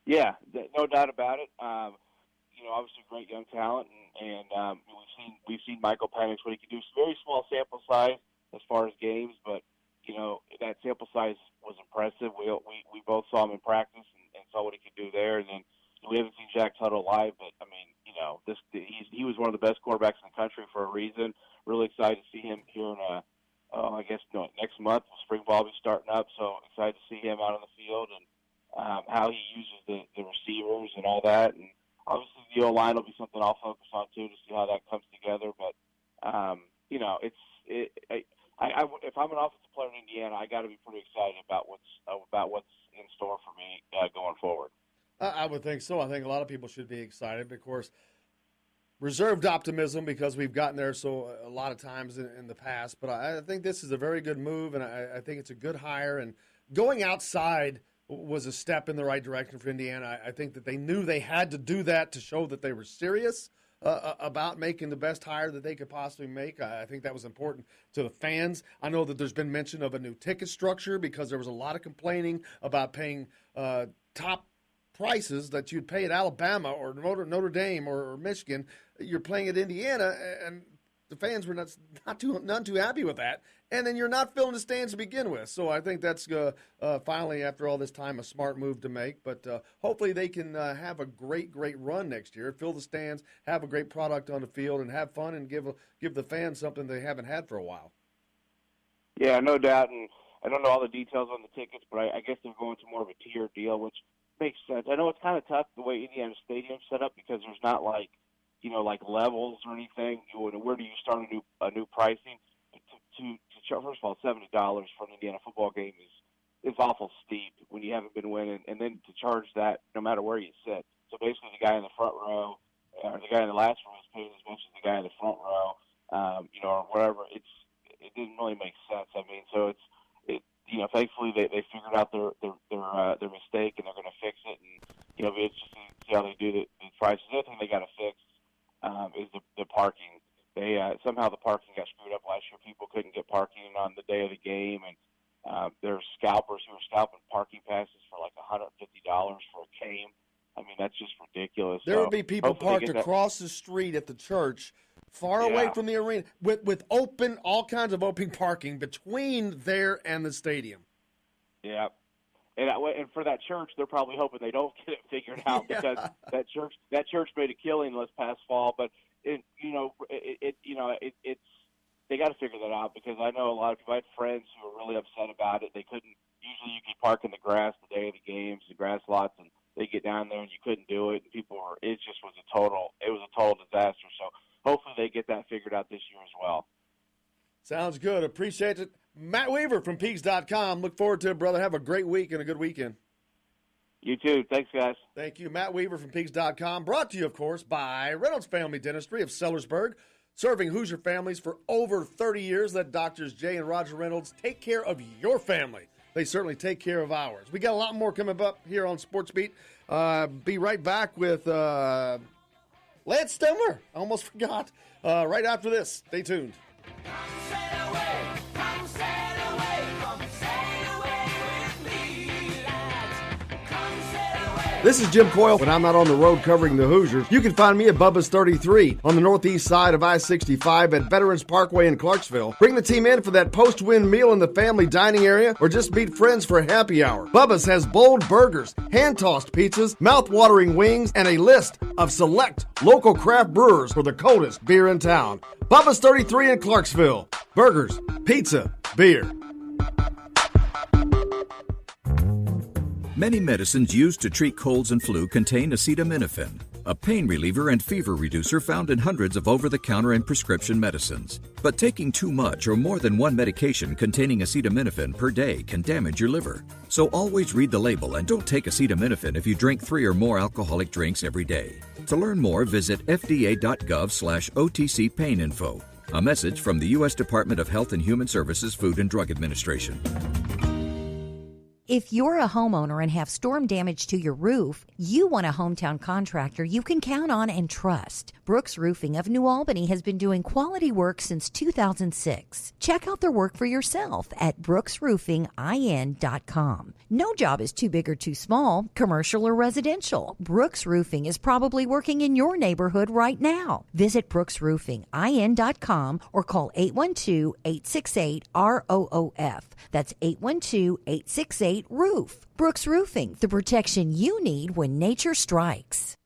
Yeah, no doubt about it. Obviously great young talent, and we've seen Michael Penix, what he can do. It's a very small sample size as far as games, but that sample size was impressive. We both saw him in practice and saw what he could do there. And then we haven't seen Jack Tuttle live, but I mean, he was one of the best quarterbacks in the country for a reason. Really excited to see him here in next month. Spring ball will be starting up, so excited to see him out on the field and how he uses the receivers and all that. And obviously the O-line will be something I'll focus on too to see how that comes together. But if I'm an offensive player in Indiana, I got to be pretty excited about what's in store for me going forward. I would think so. I think a lot of people should be excited. Of course, reserved optimism because we've gotten there a lot of times in the past. But I think this is a very good move, and I think it's a good hire. And going outside was a step in the right direction for Indiana. I think that they knew they had to do that to show that they were serious about making the best hire that they could possibly make. I think that was important to the fans. I know that there's been mention of a new ticket structure because there was a lot of complaining about paying top prices that you'd pay at Alabama or Notre Dame or Michigan. You're playing at Indiana, and the fans were not too happy with that. And then you're not filling the stands to begin with. So I think that's finally, after all this time, a smart move to make. But hopefully they can have a great run next year, fill the stands, have a great product on the field, and have fun and give the fans something they haven't had for a while. Yeah, no doubt. And I don't know all the details on the tickets, but I guess they're going to more of a tiered deal, which makes sense. I know it's kind of tough the way Indiana Stadium's set up because there's not like levels or anything. Where do you start a new pricing? First of all, $70 for an Indiana football game is awful steep when you haven't been winning, and then to charge that no matter where you sit. So basically, the guy in the front row or the guy in the last row is paying as much as the guy in the front row, or whatever. It didn't really make sense. I mean, so thankfully they figured out their mistake and they're going to fix it, and it'll be interesting to see how they do the prices. The other thing they got to fix is the parking. They somehow the parking got screwed up last year. People couldn't get parking on the day of the game, and there's scalpers who are scalping parking passes for like $150 for a game. I mean, that's just ridiculous. There would be people parked across the street at the church, far away from the arena, with all kinds of open parking between there and the stadium. Yeah. And for that church, they're probably hoping they don't get it figured out because that church made a killing this past fall, but they got to figure that out because I know a lot of people. I had friends who were really upset about it. They couldn't. Usually, you could park in the grass the day of the games, the grass lots, and they get down there and you couldn't do it. And it was a total disaster. So hopefully they get that figured out this year as well. Sounds good. Appreciate it, Matt Weaver from Peaks.com. Look forward to it, brother. Have a great week and a good weekend. You too. Thanks, guys. Thank you. Matt Weaver from Peaks.com. Brought to you, of course, by Reynolds Family Dentistry of Sellersburg. Serving Hoosier families for over 30 years. Let Doctors Jay and Roger Reynolds take care of your family. They certainly take care of ours. We got a lot more coming up here on Sports Beat. Be right back with Lance Stemler. I almost forgot. Right after this. Stay tuned. This is Jim Coyle. When I'm not on the road covering the Hoosiers, you can find me at Bubba's 33 on the northeast side of I-65 at Veterans Parkway in Clarksville. Bring the team in for that post-win meal in the family dining area or just meet friends for a happy hour. Bubba's has bold burgers, hand-tossed pizzas, mouth-watering wings, and a list of select local craft brewers for the coldest beer in town. Bubba's 33 in Clarksville. Burgers, pizza, beer. Many medicines used to treat colds and flu contain acetaminophen, a pain reliever and fever reducer found in hundreds of over-the-counter and prescription medicines. But taking too much or more than one medication containing acetaminophen per day can damage your liver. So always read the label and don't take acetaminophen if you drink 3 or more alcoholic drinks every day. To learn more, visit fda.gov/OTC pain info. A message from the U.S. Department of Health and Human Services Food and Drug Administration. If you're a homeowner and have storm damage to your roof, you want a hometown contractor you can count on and trust. Brooks Roofing of New Albany has been doing quality work since 2006. Check out their work for yourself at brooksroofingin.com. No job is too big or too small, commercial or residential. Brooks Roofing is probably working in your neighborhood right now. Visit brooksroofingin.com or call 812-868-ROOF. That's 812-868-ROOF. Brooks Roofing, the protection you need when nature strikes.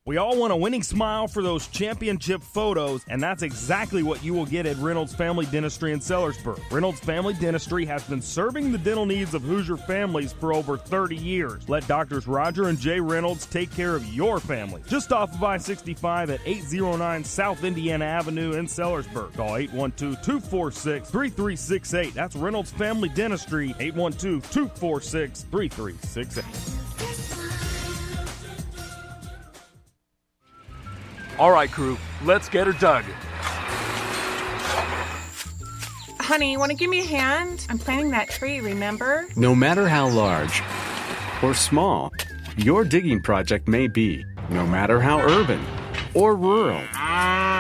We all want a winning smile for those championship photos, and that's exactly what you will get at Reynolds Family Dentistry in Sellersburg. Reynolds Family Dentistry has been serving the dental needs of Hoosier families for over 30 years. Let Doctors Roger and Jay Reynolds take care of your family. Just off of I-65 at 809 South Indiana Avenue in Sellersburg. Call 812-246-3368. That's Reynolds Family Dentistry, 812-246-3368. All right, crew, let's get her dug. Honey, want to give me a hand? I'm planting that tree, remember? No matter how large or small your digging project may be, no matter how urban or rural,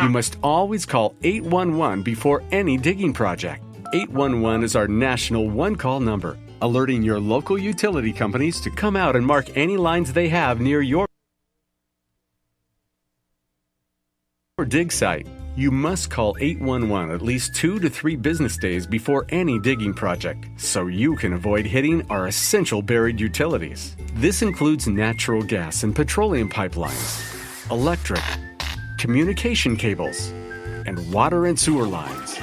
you must always call 811 before any digging project. 811 is our national one-call number, alerting your local utility companies to come out and mark any lines they have near your dig site. You must call 811 at least 2 to 3 business days before any digging project so you can avoid hitting our essential buried utilities. This includes natural gas and petroleum pipelines, electric, communication cables, and water and sewer lines.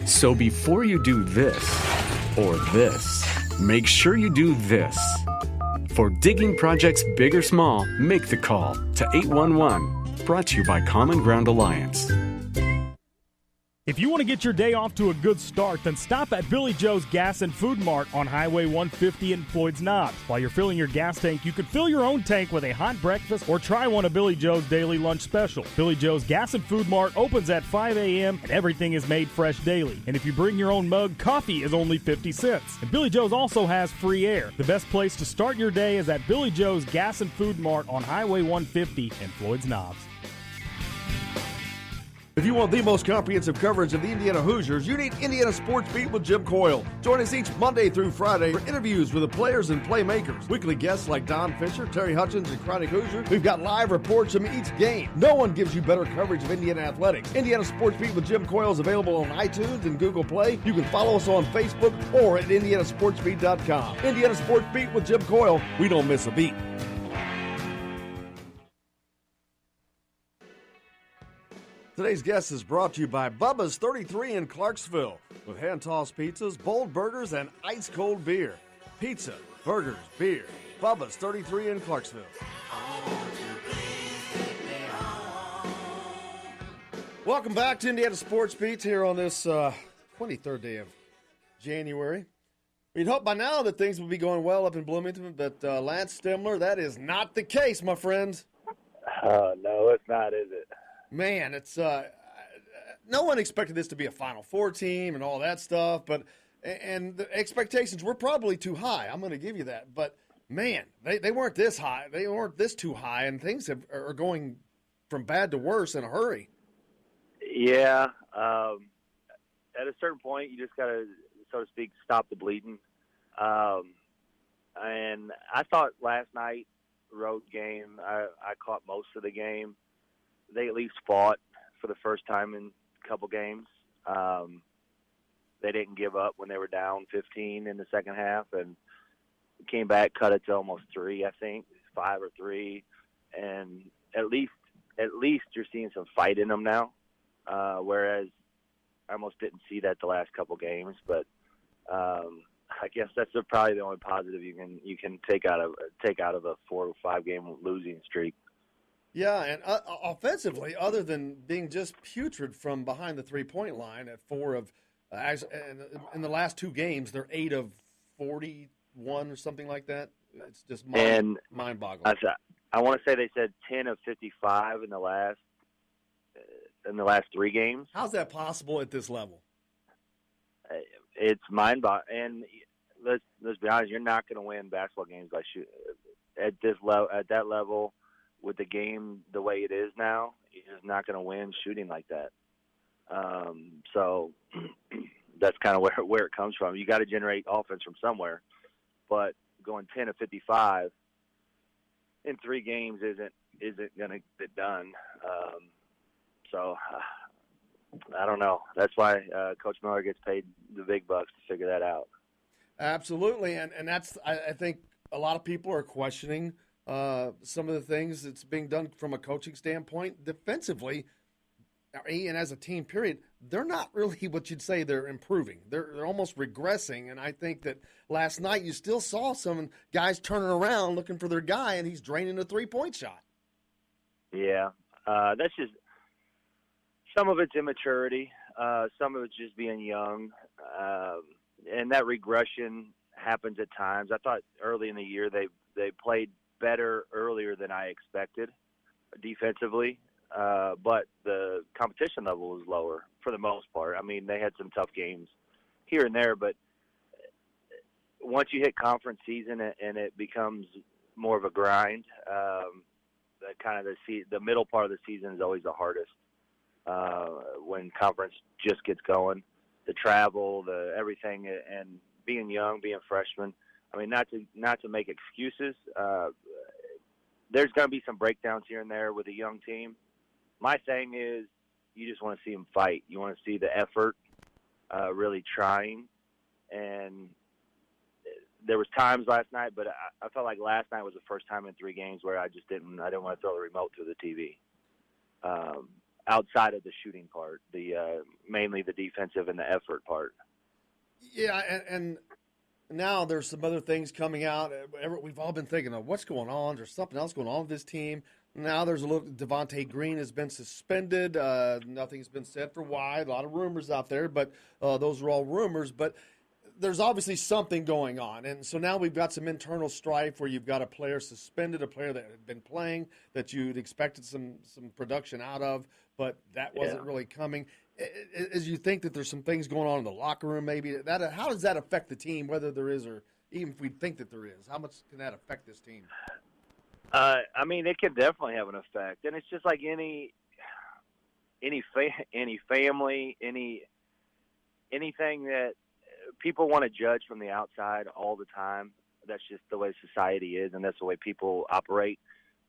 So before you do this or this, make sure you do this. For digging projects big or small, make the call to 811. Brought to you by Common Ground Alliance. If you want to get your day off to a good start, then stop at Billy Joe's Gas and Food Mart on Highway 150 in Floyd's Knobs. While you're filling your gas tank, you could fill your own tank with a hot breakfast or try one of Billy Joe's daily lunch special. Billy Joe's Gas and Food Mart opens at 5 a.m. and everything is made fresh daily. And if you bring your own mug, coffee is only 50 cents. And Billy Joe's also has free air. The best place to start your day is at Billy Joe's Gas and Food Mart on Highway 150 in Floyd's Knobs. If you want the most comprehensive coverage of the Indiana Hoosiers, you need Indiana Sports Beat with Jim Coyle. Join us each Monday through Friday for interviews with the players and playmakers. Weekly guests like Don Fisher, Terry Hutchins, and Chronic Hoosier. We've got live reports from each game. No one gives you better coverage of Indiana athletics. Indiana Sports Beat with Jim Coyle is available on iTunes and Google Play. You can follow us on Facebook or at indianasportsbeat.com. Indiana Sports Beat with Jim Coyle. We don't miss a beat. Today's guest is brought to you by Bubba's 33 in Clarksville with hand-tossed pizzas, bold burgers, and ice-cold beer. Pizza, burgers, beer. Bubba's 33 in Clarksville. Welcome back to Indiana Sports Beat here on this 23rd day of January. We'd hope by now that things would be going well up in Bloomington, but Lance Stemler, that is not the case, my friends. No, it's not, is it? Man, it's no one expected this to be a Final Four team and all that stuff, but and the expectations were probably too high. I'm going to give you that, but man, they weren't this high. They weren't this too high, and things are going from bad to worse in a hurry. Yeah, at a certain point, you just got to, so to speak, stop the bleeding. And I thought last night, road game, I caught most of the game. They at least fought for the first time in a couple games. They didn't give up when they were down 15 in the second half, and came back, cut it to almost 3, I think, 5 or 3, and at least you're seeing some fight in them now. Whereas I almost didn't see that the last couple games, but I guess that's probably the only positive you can take out of a 4 or 5 game losing streak. Yeah, and offensively, other than being just putrid from behind the three-point line at 4 of in the last 2 games, they're 8 of 41 or something like that. It's just mind-boggling. I want to say they said 10 of 55 in the last 3 games. How's that possible at this level? It's mind-boggling. And let's be honest, you're not going to win basketball games by shooting at that level. With the game the way it is now, you're just not going to win shooting like that. So that's kind of where it comes from. You got to generate offense from somewhere, but going 10 of 55 in 3 games isn't going to get done. So I don't know. That's why Coach Miller gets paid the big bucks to figure that out. Absolutely, and that's I think a lot of people are questioning some of the things that's being done from a coaching standpoint. Defensively, and as a team, period, they're not really what you'd say they're improving. They're almost regressing, and I think that last night you still saw some guys turning around looking for their guy, and he's draining a three-point shot. Yeah, that's just – some of it's immaturity. Some of it's just being young. And that regression happens at times. I thought early in the year they played better earlier than I expected defensively, but the competition level was lower for the most part. I mean, they had some tough games here and there, but once you hit conference season and it becomes more of a grind, the middle part of the season is always the hardest when conference just gets going. The travel, the everything, and being young, being freshmen. I mean, not to make excuses. There's going to be some breakdowns here and there with a young team. My thing is, you just want to see them fight. You want to see the effort, really trying. And there was times last night, but I felt like last night was the first time in 3 games where I didn't want to throw the remote through the TV. Outside of the shooting part, mainly the defensive and the effort part. Yeah, and now there's some other things coming out. We've all been thinking of what's going on. There's something else going on with this team. Now there's a little. Devontae Green has been suspended. Nothing's been said for why. A lot of rumors out there, but those are all rumors. But there's obviously something going on. And so now we've got some internal strife where you've got a player suspended, a player that had been playing that you'd expected some production out of, but that wasn't really coming. As you think that there's some things going on in the locker room, maybe how does that affect the team, whether there is or even if we think that there is? How much can that affect this team? I mean, it can definitely have an effect, and it's just like any family, anything that people want to judge from the outside all the time. That's just the way society is, and that's the way people operate.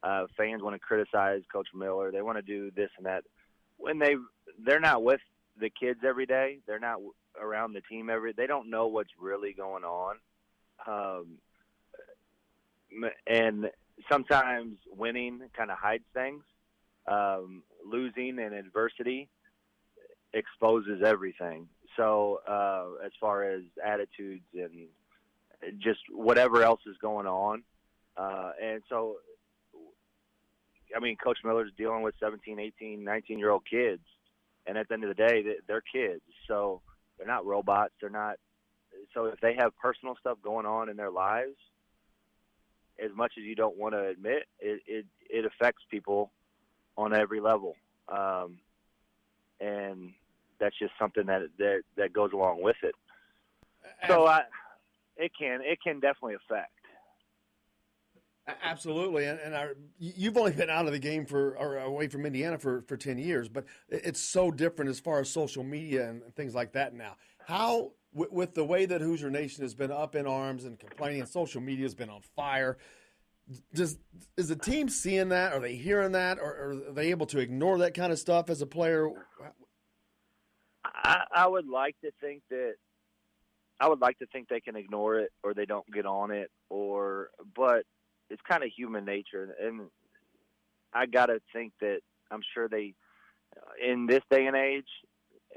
Fans want to criticize Coach Miller. They want to do this and that. When they're not with the kids every day, they're not around the team they don't know what's really going on. And sometimes winning kind of hides things. Losing and adversity exposes everything. So as far as attitudes and just whatever else is going on. And so, I mean, Coach Miller's dealing with 17, 18, 19-year-old kids. And at the end of the day, they're kids. So they're not robots. They're not. So if they have personal stuff going on in their lives, as much as you don't want to admit, it affects people on every level. And that's just something that goes along with it. So it can definitely affect. Absolutely, and you've only been out of the game or away from Indiana for 10 years, but it's so different as far as social media and things like that now. How, with the way that Hoosier Nation has been up in arms and complaining, and social media has been on fire, is the team seeing that? Are they hearing that? Or are they able to ignore that kind of stuff as a player? I would like to think they can ignore it or they don't get on it, but it's kind of human nature. And I got to think that I'm sure they, in this day and age,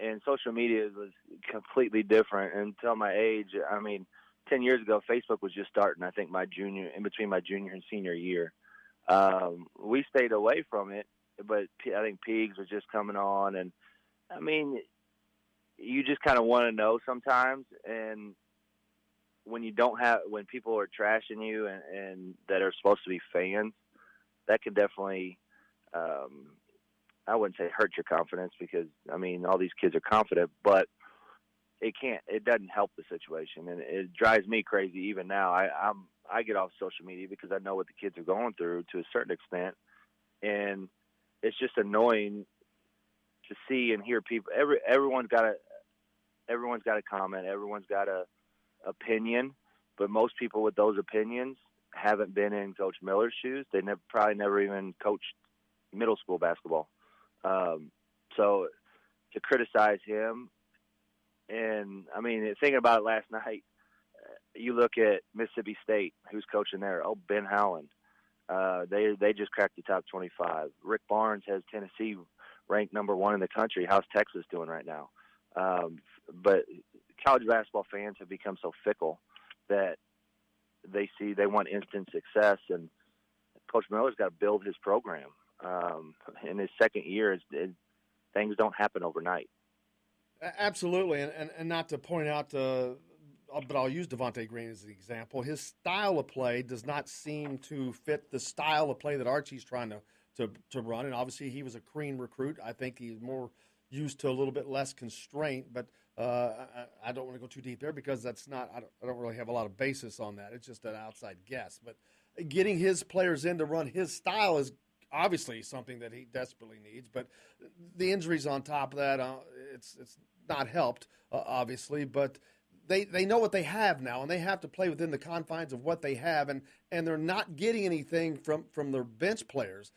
and social media was completely different until my age. I mean, 10 years ago, Facebook was just starting, I think, in between my junior and senior year. We stayed away from it, but I think Peegs was just coming on, and I mean, you just kind of want to know sometimes, and when people are trashing you and that are supposed to be fans, that can definitely, I wouldn't say hurt your confidence, because I mean, all these kids are confident, but it doesn't help the situation, and it drives me crazy even now. I get off social media because I know what the kids are going through to a certain extent, and it's just annoying to see and hear people. Everyone's got a comment, everyone's got a opinion, but most people with those opinions haven't been in Coach Miller's shoes. They probably never even coached middle school basketball. So to criticize him, and I mean, thinking about it last night, you look at Mississippi State, who's coaching there. Oh, Ben Howland. They just cracked the top 25. Rick Barnes has Tennessee ranked number 1 in the country. How's Texas doing right now? But college basketball fans have become so fickle that they want instant success, and Coach Miller's got to build his program. In his second year, things don't happen overnight. Absolutely, and not to point out, but I'll use Devontae Green as an example. His style of play does not seem to fit the style of play that Archie's trying to run, and obviously he was a Crean recruit. I think he's more used to a little bit less constraint, but I don't want to go too deep there because I don't really have a lot of basis on that. It's just an outside guess. But getting his players in to run his style is obviously something that he desperately needs. But the injuries on top of that, it's not helped, obviously. But they know what they have now, and they have to play within the confines of what they have, and they're not getting anything from their bench players.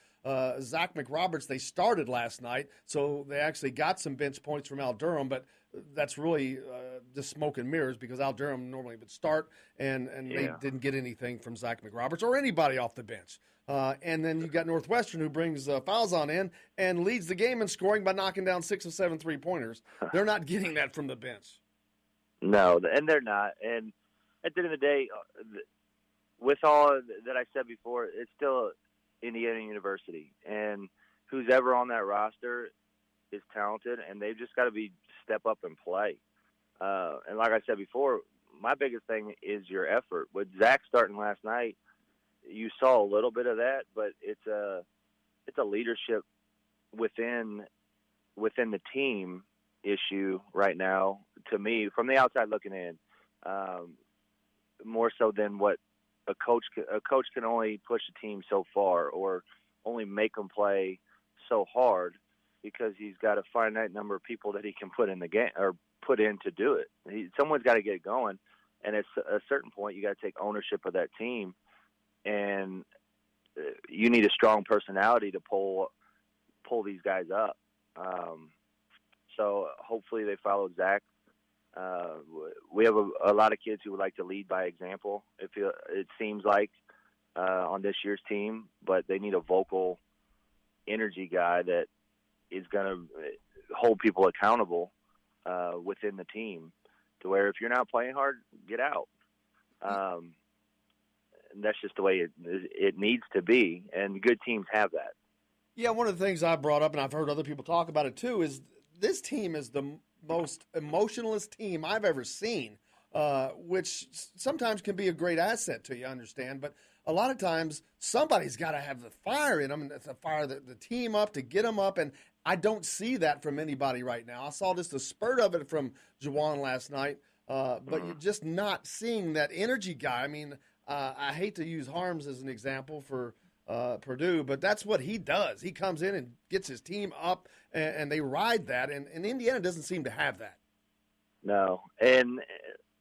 Zach McRoberts, they started last night, so they actually got some bench points from Al Durham, but that's really just smoke and mirrors because Al Durham normally would start, and they didn't get anything from Zach McRoberts or anybody off the bench. And then you got Northwestern, who brings Falzon in and leads the game in scoring by knocking down 6 of 7 3-pointers. They're not getting that from the bench. No, and they're not. And at the end of the day, with all that I said before, it's still Indiana University. And who's ever on that roster is talented, and they've just got to step up and play. And like I said before, my biggest thing is your effort. With Zach starting last night, you saw a little bit of that, but it's a leadership within the team issue right now, to me, from the outside looking in, more so than what a coach can only push a team so far or only make them play so hard because he's got a finite number of people that he can put in the game or put in to do it. Someone's got to get it going, and at a certain point, you got to take ownership of that team, and you need a strong personality to pull these guys up. So hopefully they follow Zach. We have a lot of kids who would like to lead by example. It seems like on this year's team, but they need a vocal energy guy that is going to hold people accountable within the team, to where if you're not playing hard, get out. And that's just the way it needs to be, and good teams have that. Yeah, one of the things I brought up, and I've heard other people talk about it too, is this team is the most emotionless team I've ever seen, which sometimes can be a great asset to you, I understand, but a lot of times somebody's got to have the fire in them, and to fire the team up, to get them up, and I don't see that from anybody right now. I saw just a spurt of it from Juwan last night, but you're just not seeing that energy guy. I mean, I hate to use Harms as an example for Purdue, but that's what he does. He comes in and gets his team up, and they ride that, and Indiana doesn't seem to have that. No, and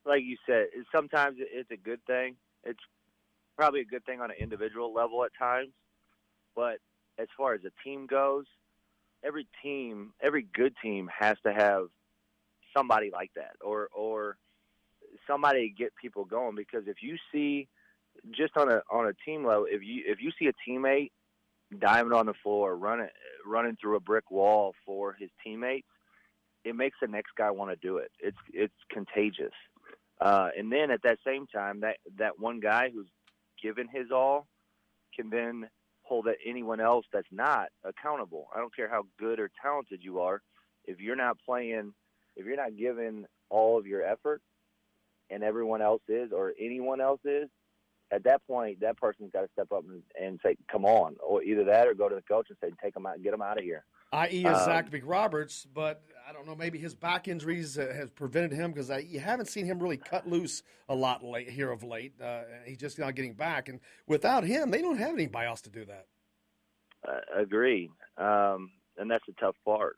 like you said, sometimes it's a good thing. It's probably a good thing on an individual level at times, but as far as a team goes, every good team has to have somebody like that, or somebody to get people going. Because if you see, just on a team level, if you see a teammate diving on the floor, running through a brick wall for his teammates, it makes the next guy want to do it. It's contagious. And then at that same time, that one guy who's given his all can then hold anyone else that's not accountable. I don't care how good or talented you are. If you're not playing, if you're not giving all of your effort, and everyone else is, or anyone else is, at that point, that person's got to step up and say, come on, or either that or go to the coach and say, take them out, get them out of here. I.e. Zach McRoberts, but I don't know, maybe his back injuries has prevented him because you haven't seen him really cut loose a lot here of late. He's just not getting back. And without him, they don't have anybody else to do that. Agreed. And that's the tough part.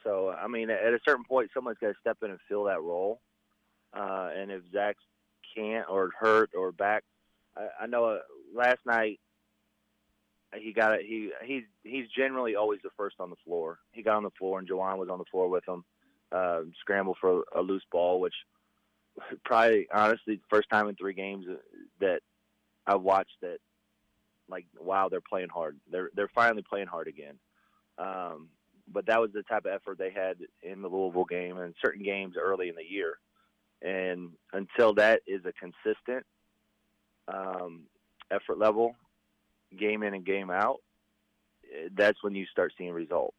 So, I mean, at a certain point, someone's got to step in and fill that role. And if Zach can't or hurt or back, I know last night he's generally always the first on the floor. He got on the floor and Juwan was on the floor with him, scrambled for a loose ball, which probably honestly the first time in 3 games that I've watched that, like, wow, they're playing hard. They're finally playing hard again. But that was the type of effort they had in the Louisville game and certain games early in the year. And until that is a consistent effort level, game in and game out, that's when you start seeing results.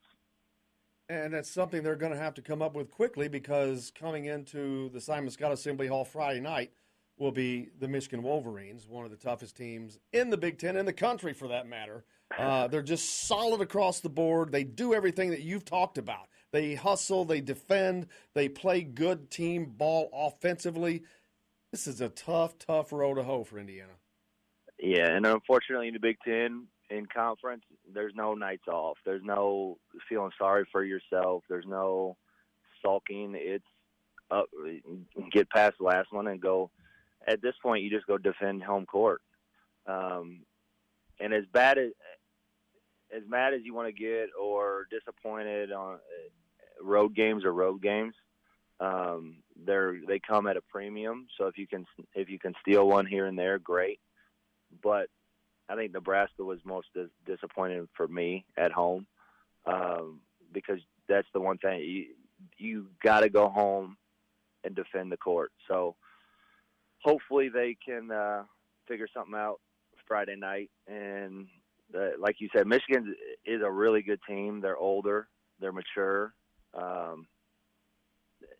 And that's something they're going to have to come up with quickly, because coming into the Simon Scott Assembly Hall Friday night will be the Michigan Wolverines, one of the toughest teams in the Big Ten, in the country for that matter. They're just solid across the board. They do everything that you've talked about. They hustle, they defend, they play good team ball offensively. This is a tough, tough road to hoe for Indiana. Yeah, and unfortunately in the Big Ten, in conference, there's no nights off. There's no feeling sorry for yourself. There's no sulking. It's up, get past the last one and go. At this point, you just go defend home court. And as mad as you want to get or disappointed on road games, they come at a premium. So if you can steal one here and there, great. But I think Nebraska was most disappointing for me at home, because that's the one thing you got to go home and defend the court. So hopefully they can figure something out Friday night. And like you said, Michigan is a really good team. They're older, they're mature.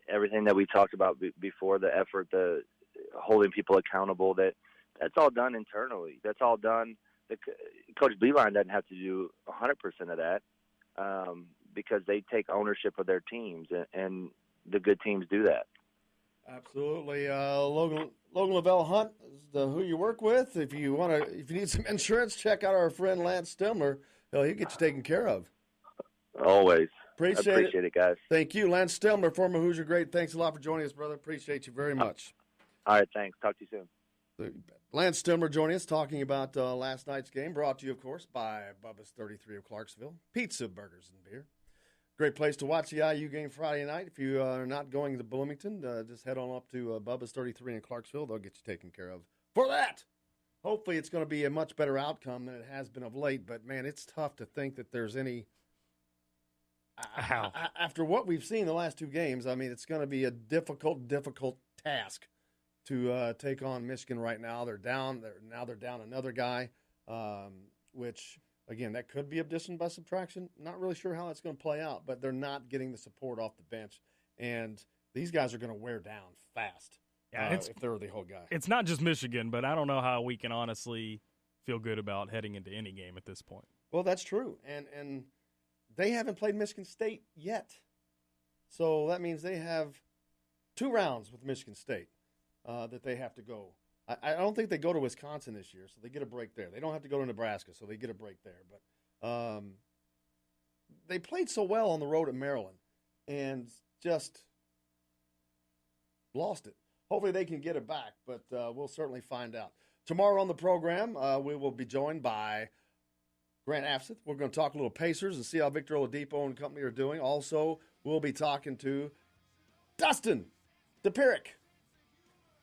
Everything that we talked about before, the effort, the holding people accountable, that's all done internally. That's all done. Coach Beilein doesn't have to do 100% of that, because they take ownership of their teams, and the good teams do that. Absolutely. Logan Lavelle Hunt is who you work with. If you need some insurance, check out our friend Lance Stemler. He'll get you taken care of. Always. Appreciate it, guys. Thank you. Lance Stemler, former Hoosier great. Thanks a lot for joining us, brother. Appreciate you very much. All right, thanks. Talk to you soon. Lance Stemler joining us, talking about last night's game, brought to you, of course, by Bubba's 33 of Clarksville. Pizza, burgers, and beer. Great place to watch the IU game Friday night. If you are not going to Bloomington, just head on up to Bubba's 33 in Clarksville. They'll get you taken care of for that. Hopefully it's going to be a much better outcome than it has been of late. But, man, it's tough to think that there's any after what we've seen the last 2 games. I mean, it's going to be a difficult task to take on Michigan right now. They're down another guy, which – again, that could be addition by subtraction. Not really sure how that's going to play out, but they're not getting the support off the bench. And these guys are going to wear down fast if they're the whole guy. It's not just Michigan, but I don't know how we can honestly feel good about heading into any game at this point. Well, that's true. And they haven't played Michigan State yet. So that means they have 2 rounds with Michigan State that they have to go. I don't think they go to Wisconsin this year, so they get a break there. They don't have to go to Nebraska, so they get a break there. But they played so well on the road at Maryland and just lost it. Hopefully they can get it back, but we'll certainly find out. Tomorrow on the program, we will be joined by Grant Afseth. We're going to talk a little Pacers and see how Victor Oladipo and company are doing. Also, we'll be talking to Dustin DePirick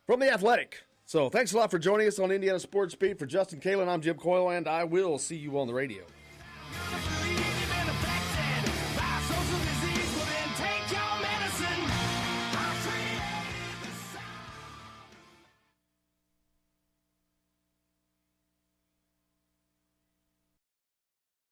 from The Athletic. So thanks a lot for joining us on Indiana Sports Beat. For Justin Kalen, I'm Jim Coyle, and I will see you on the radio.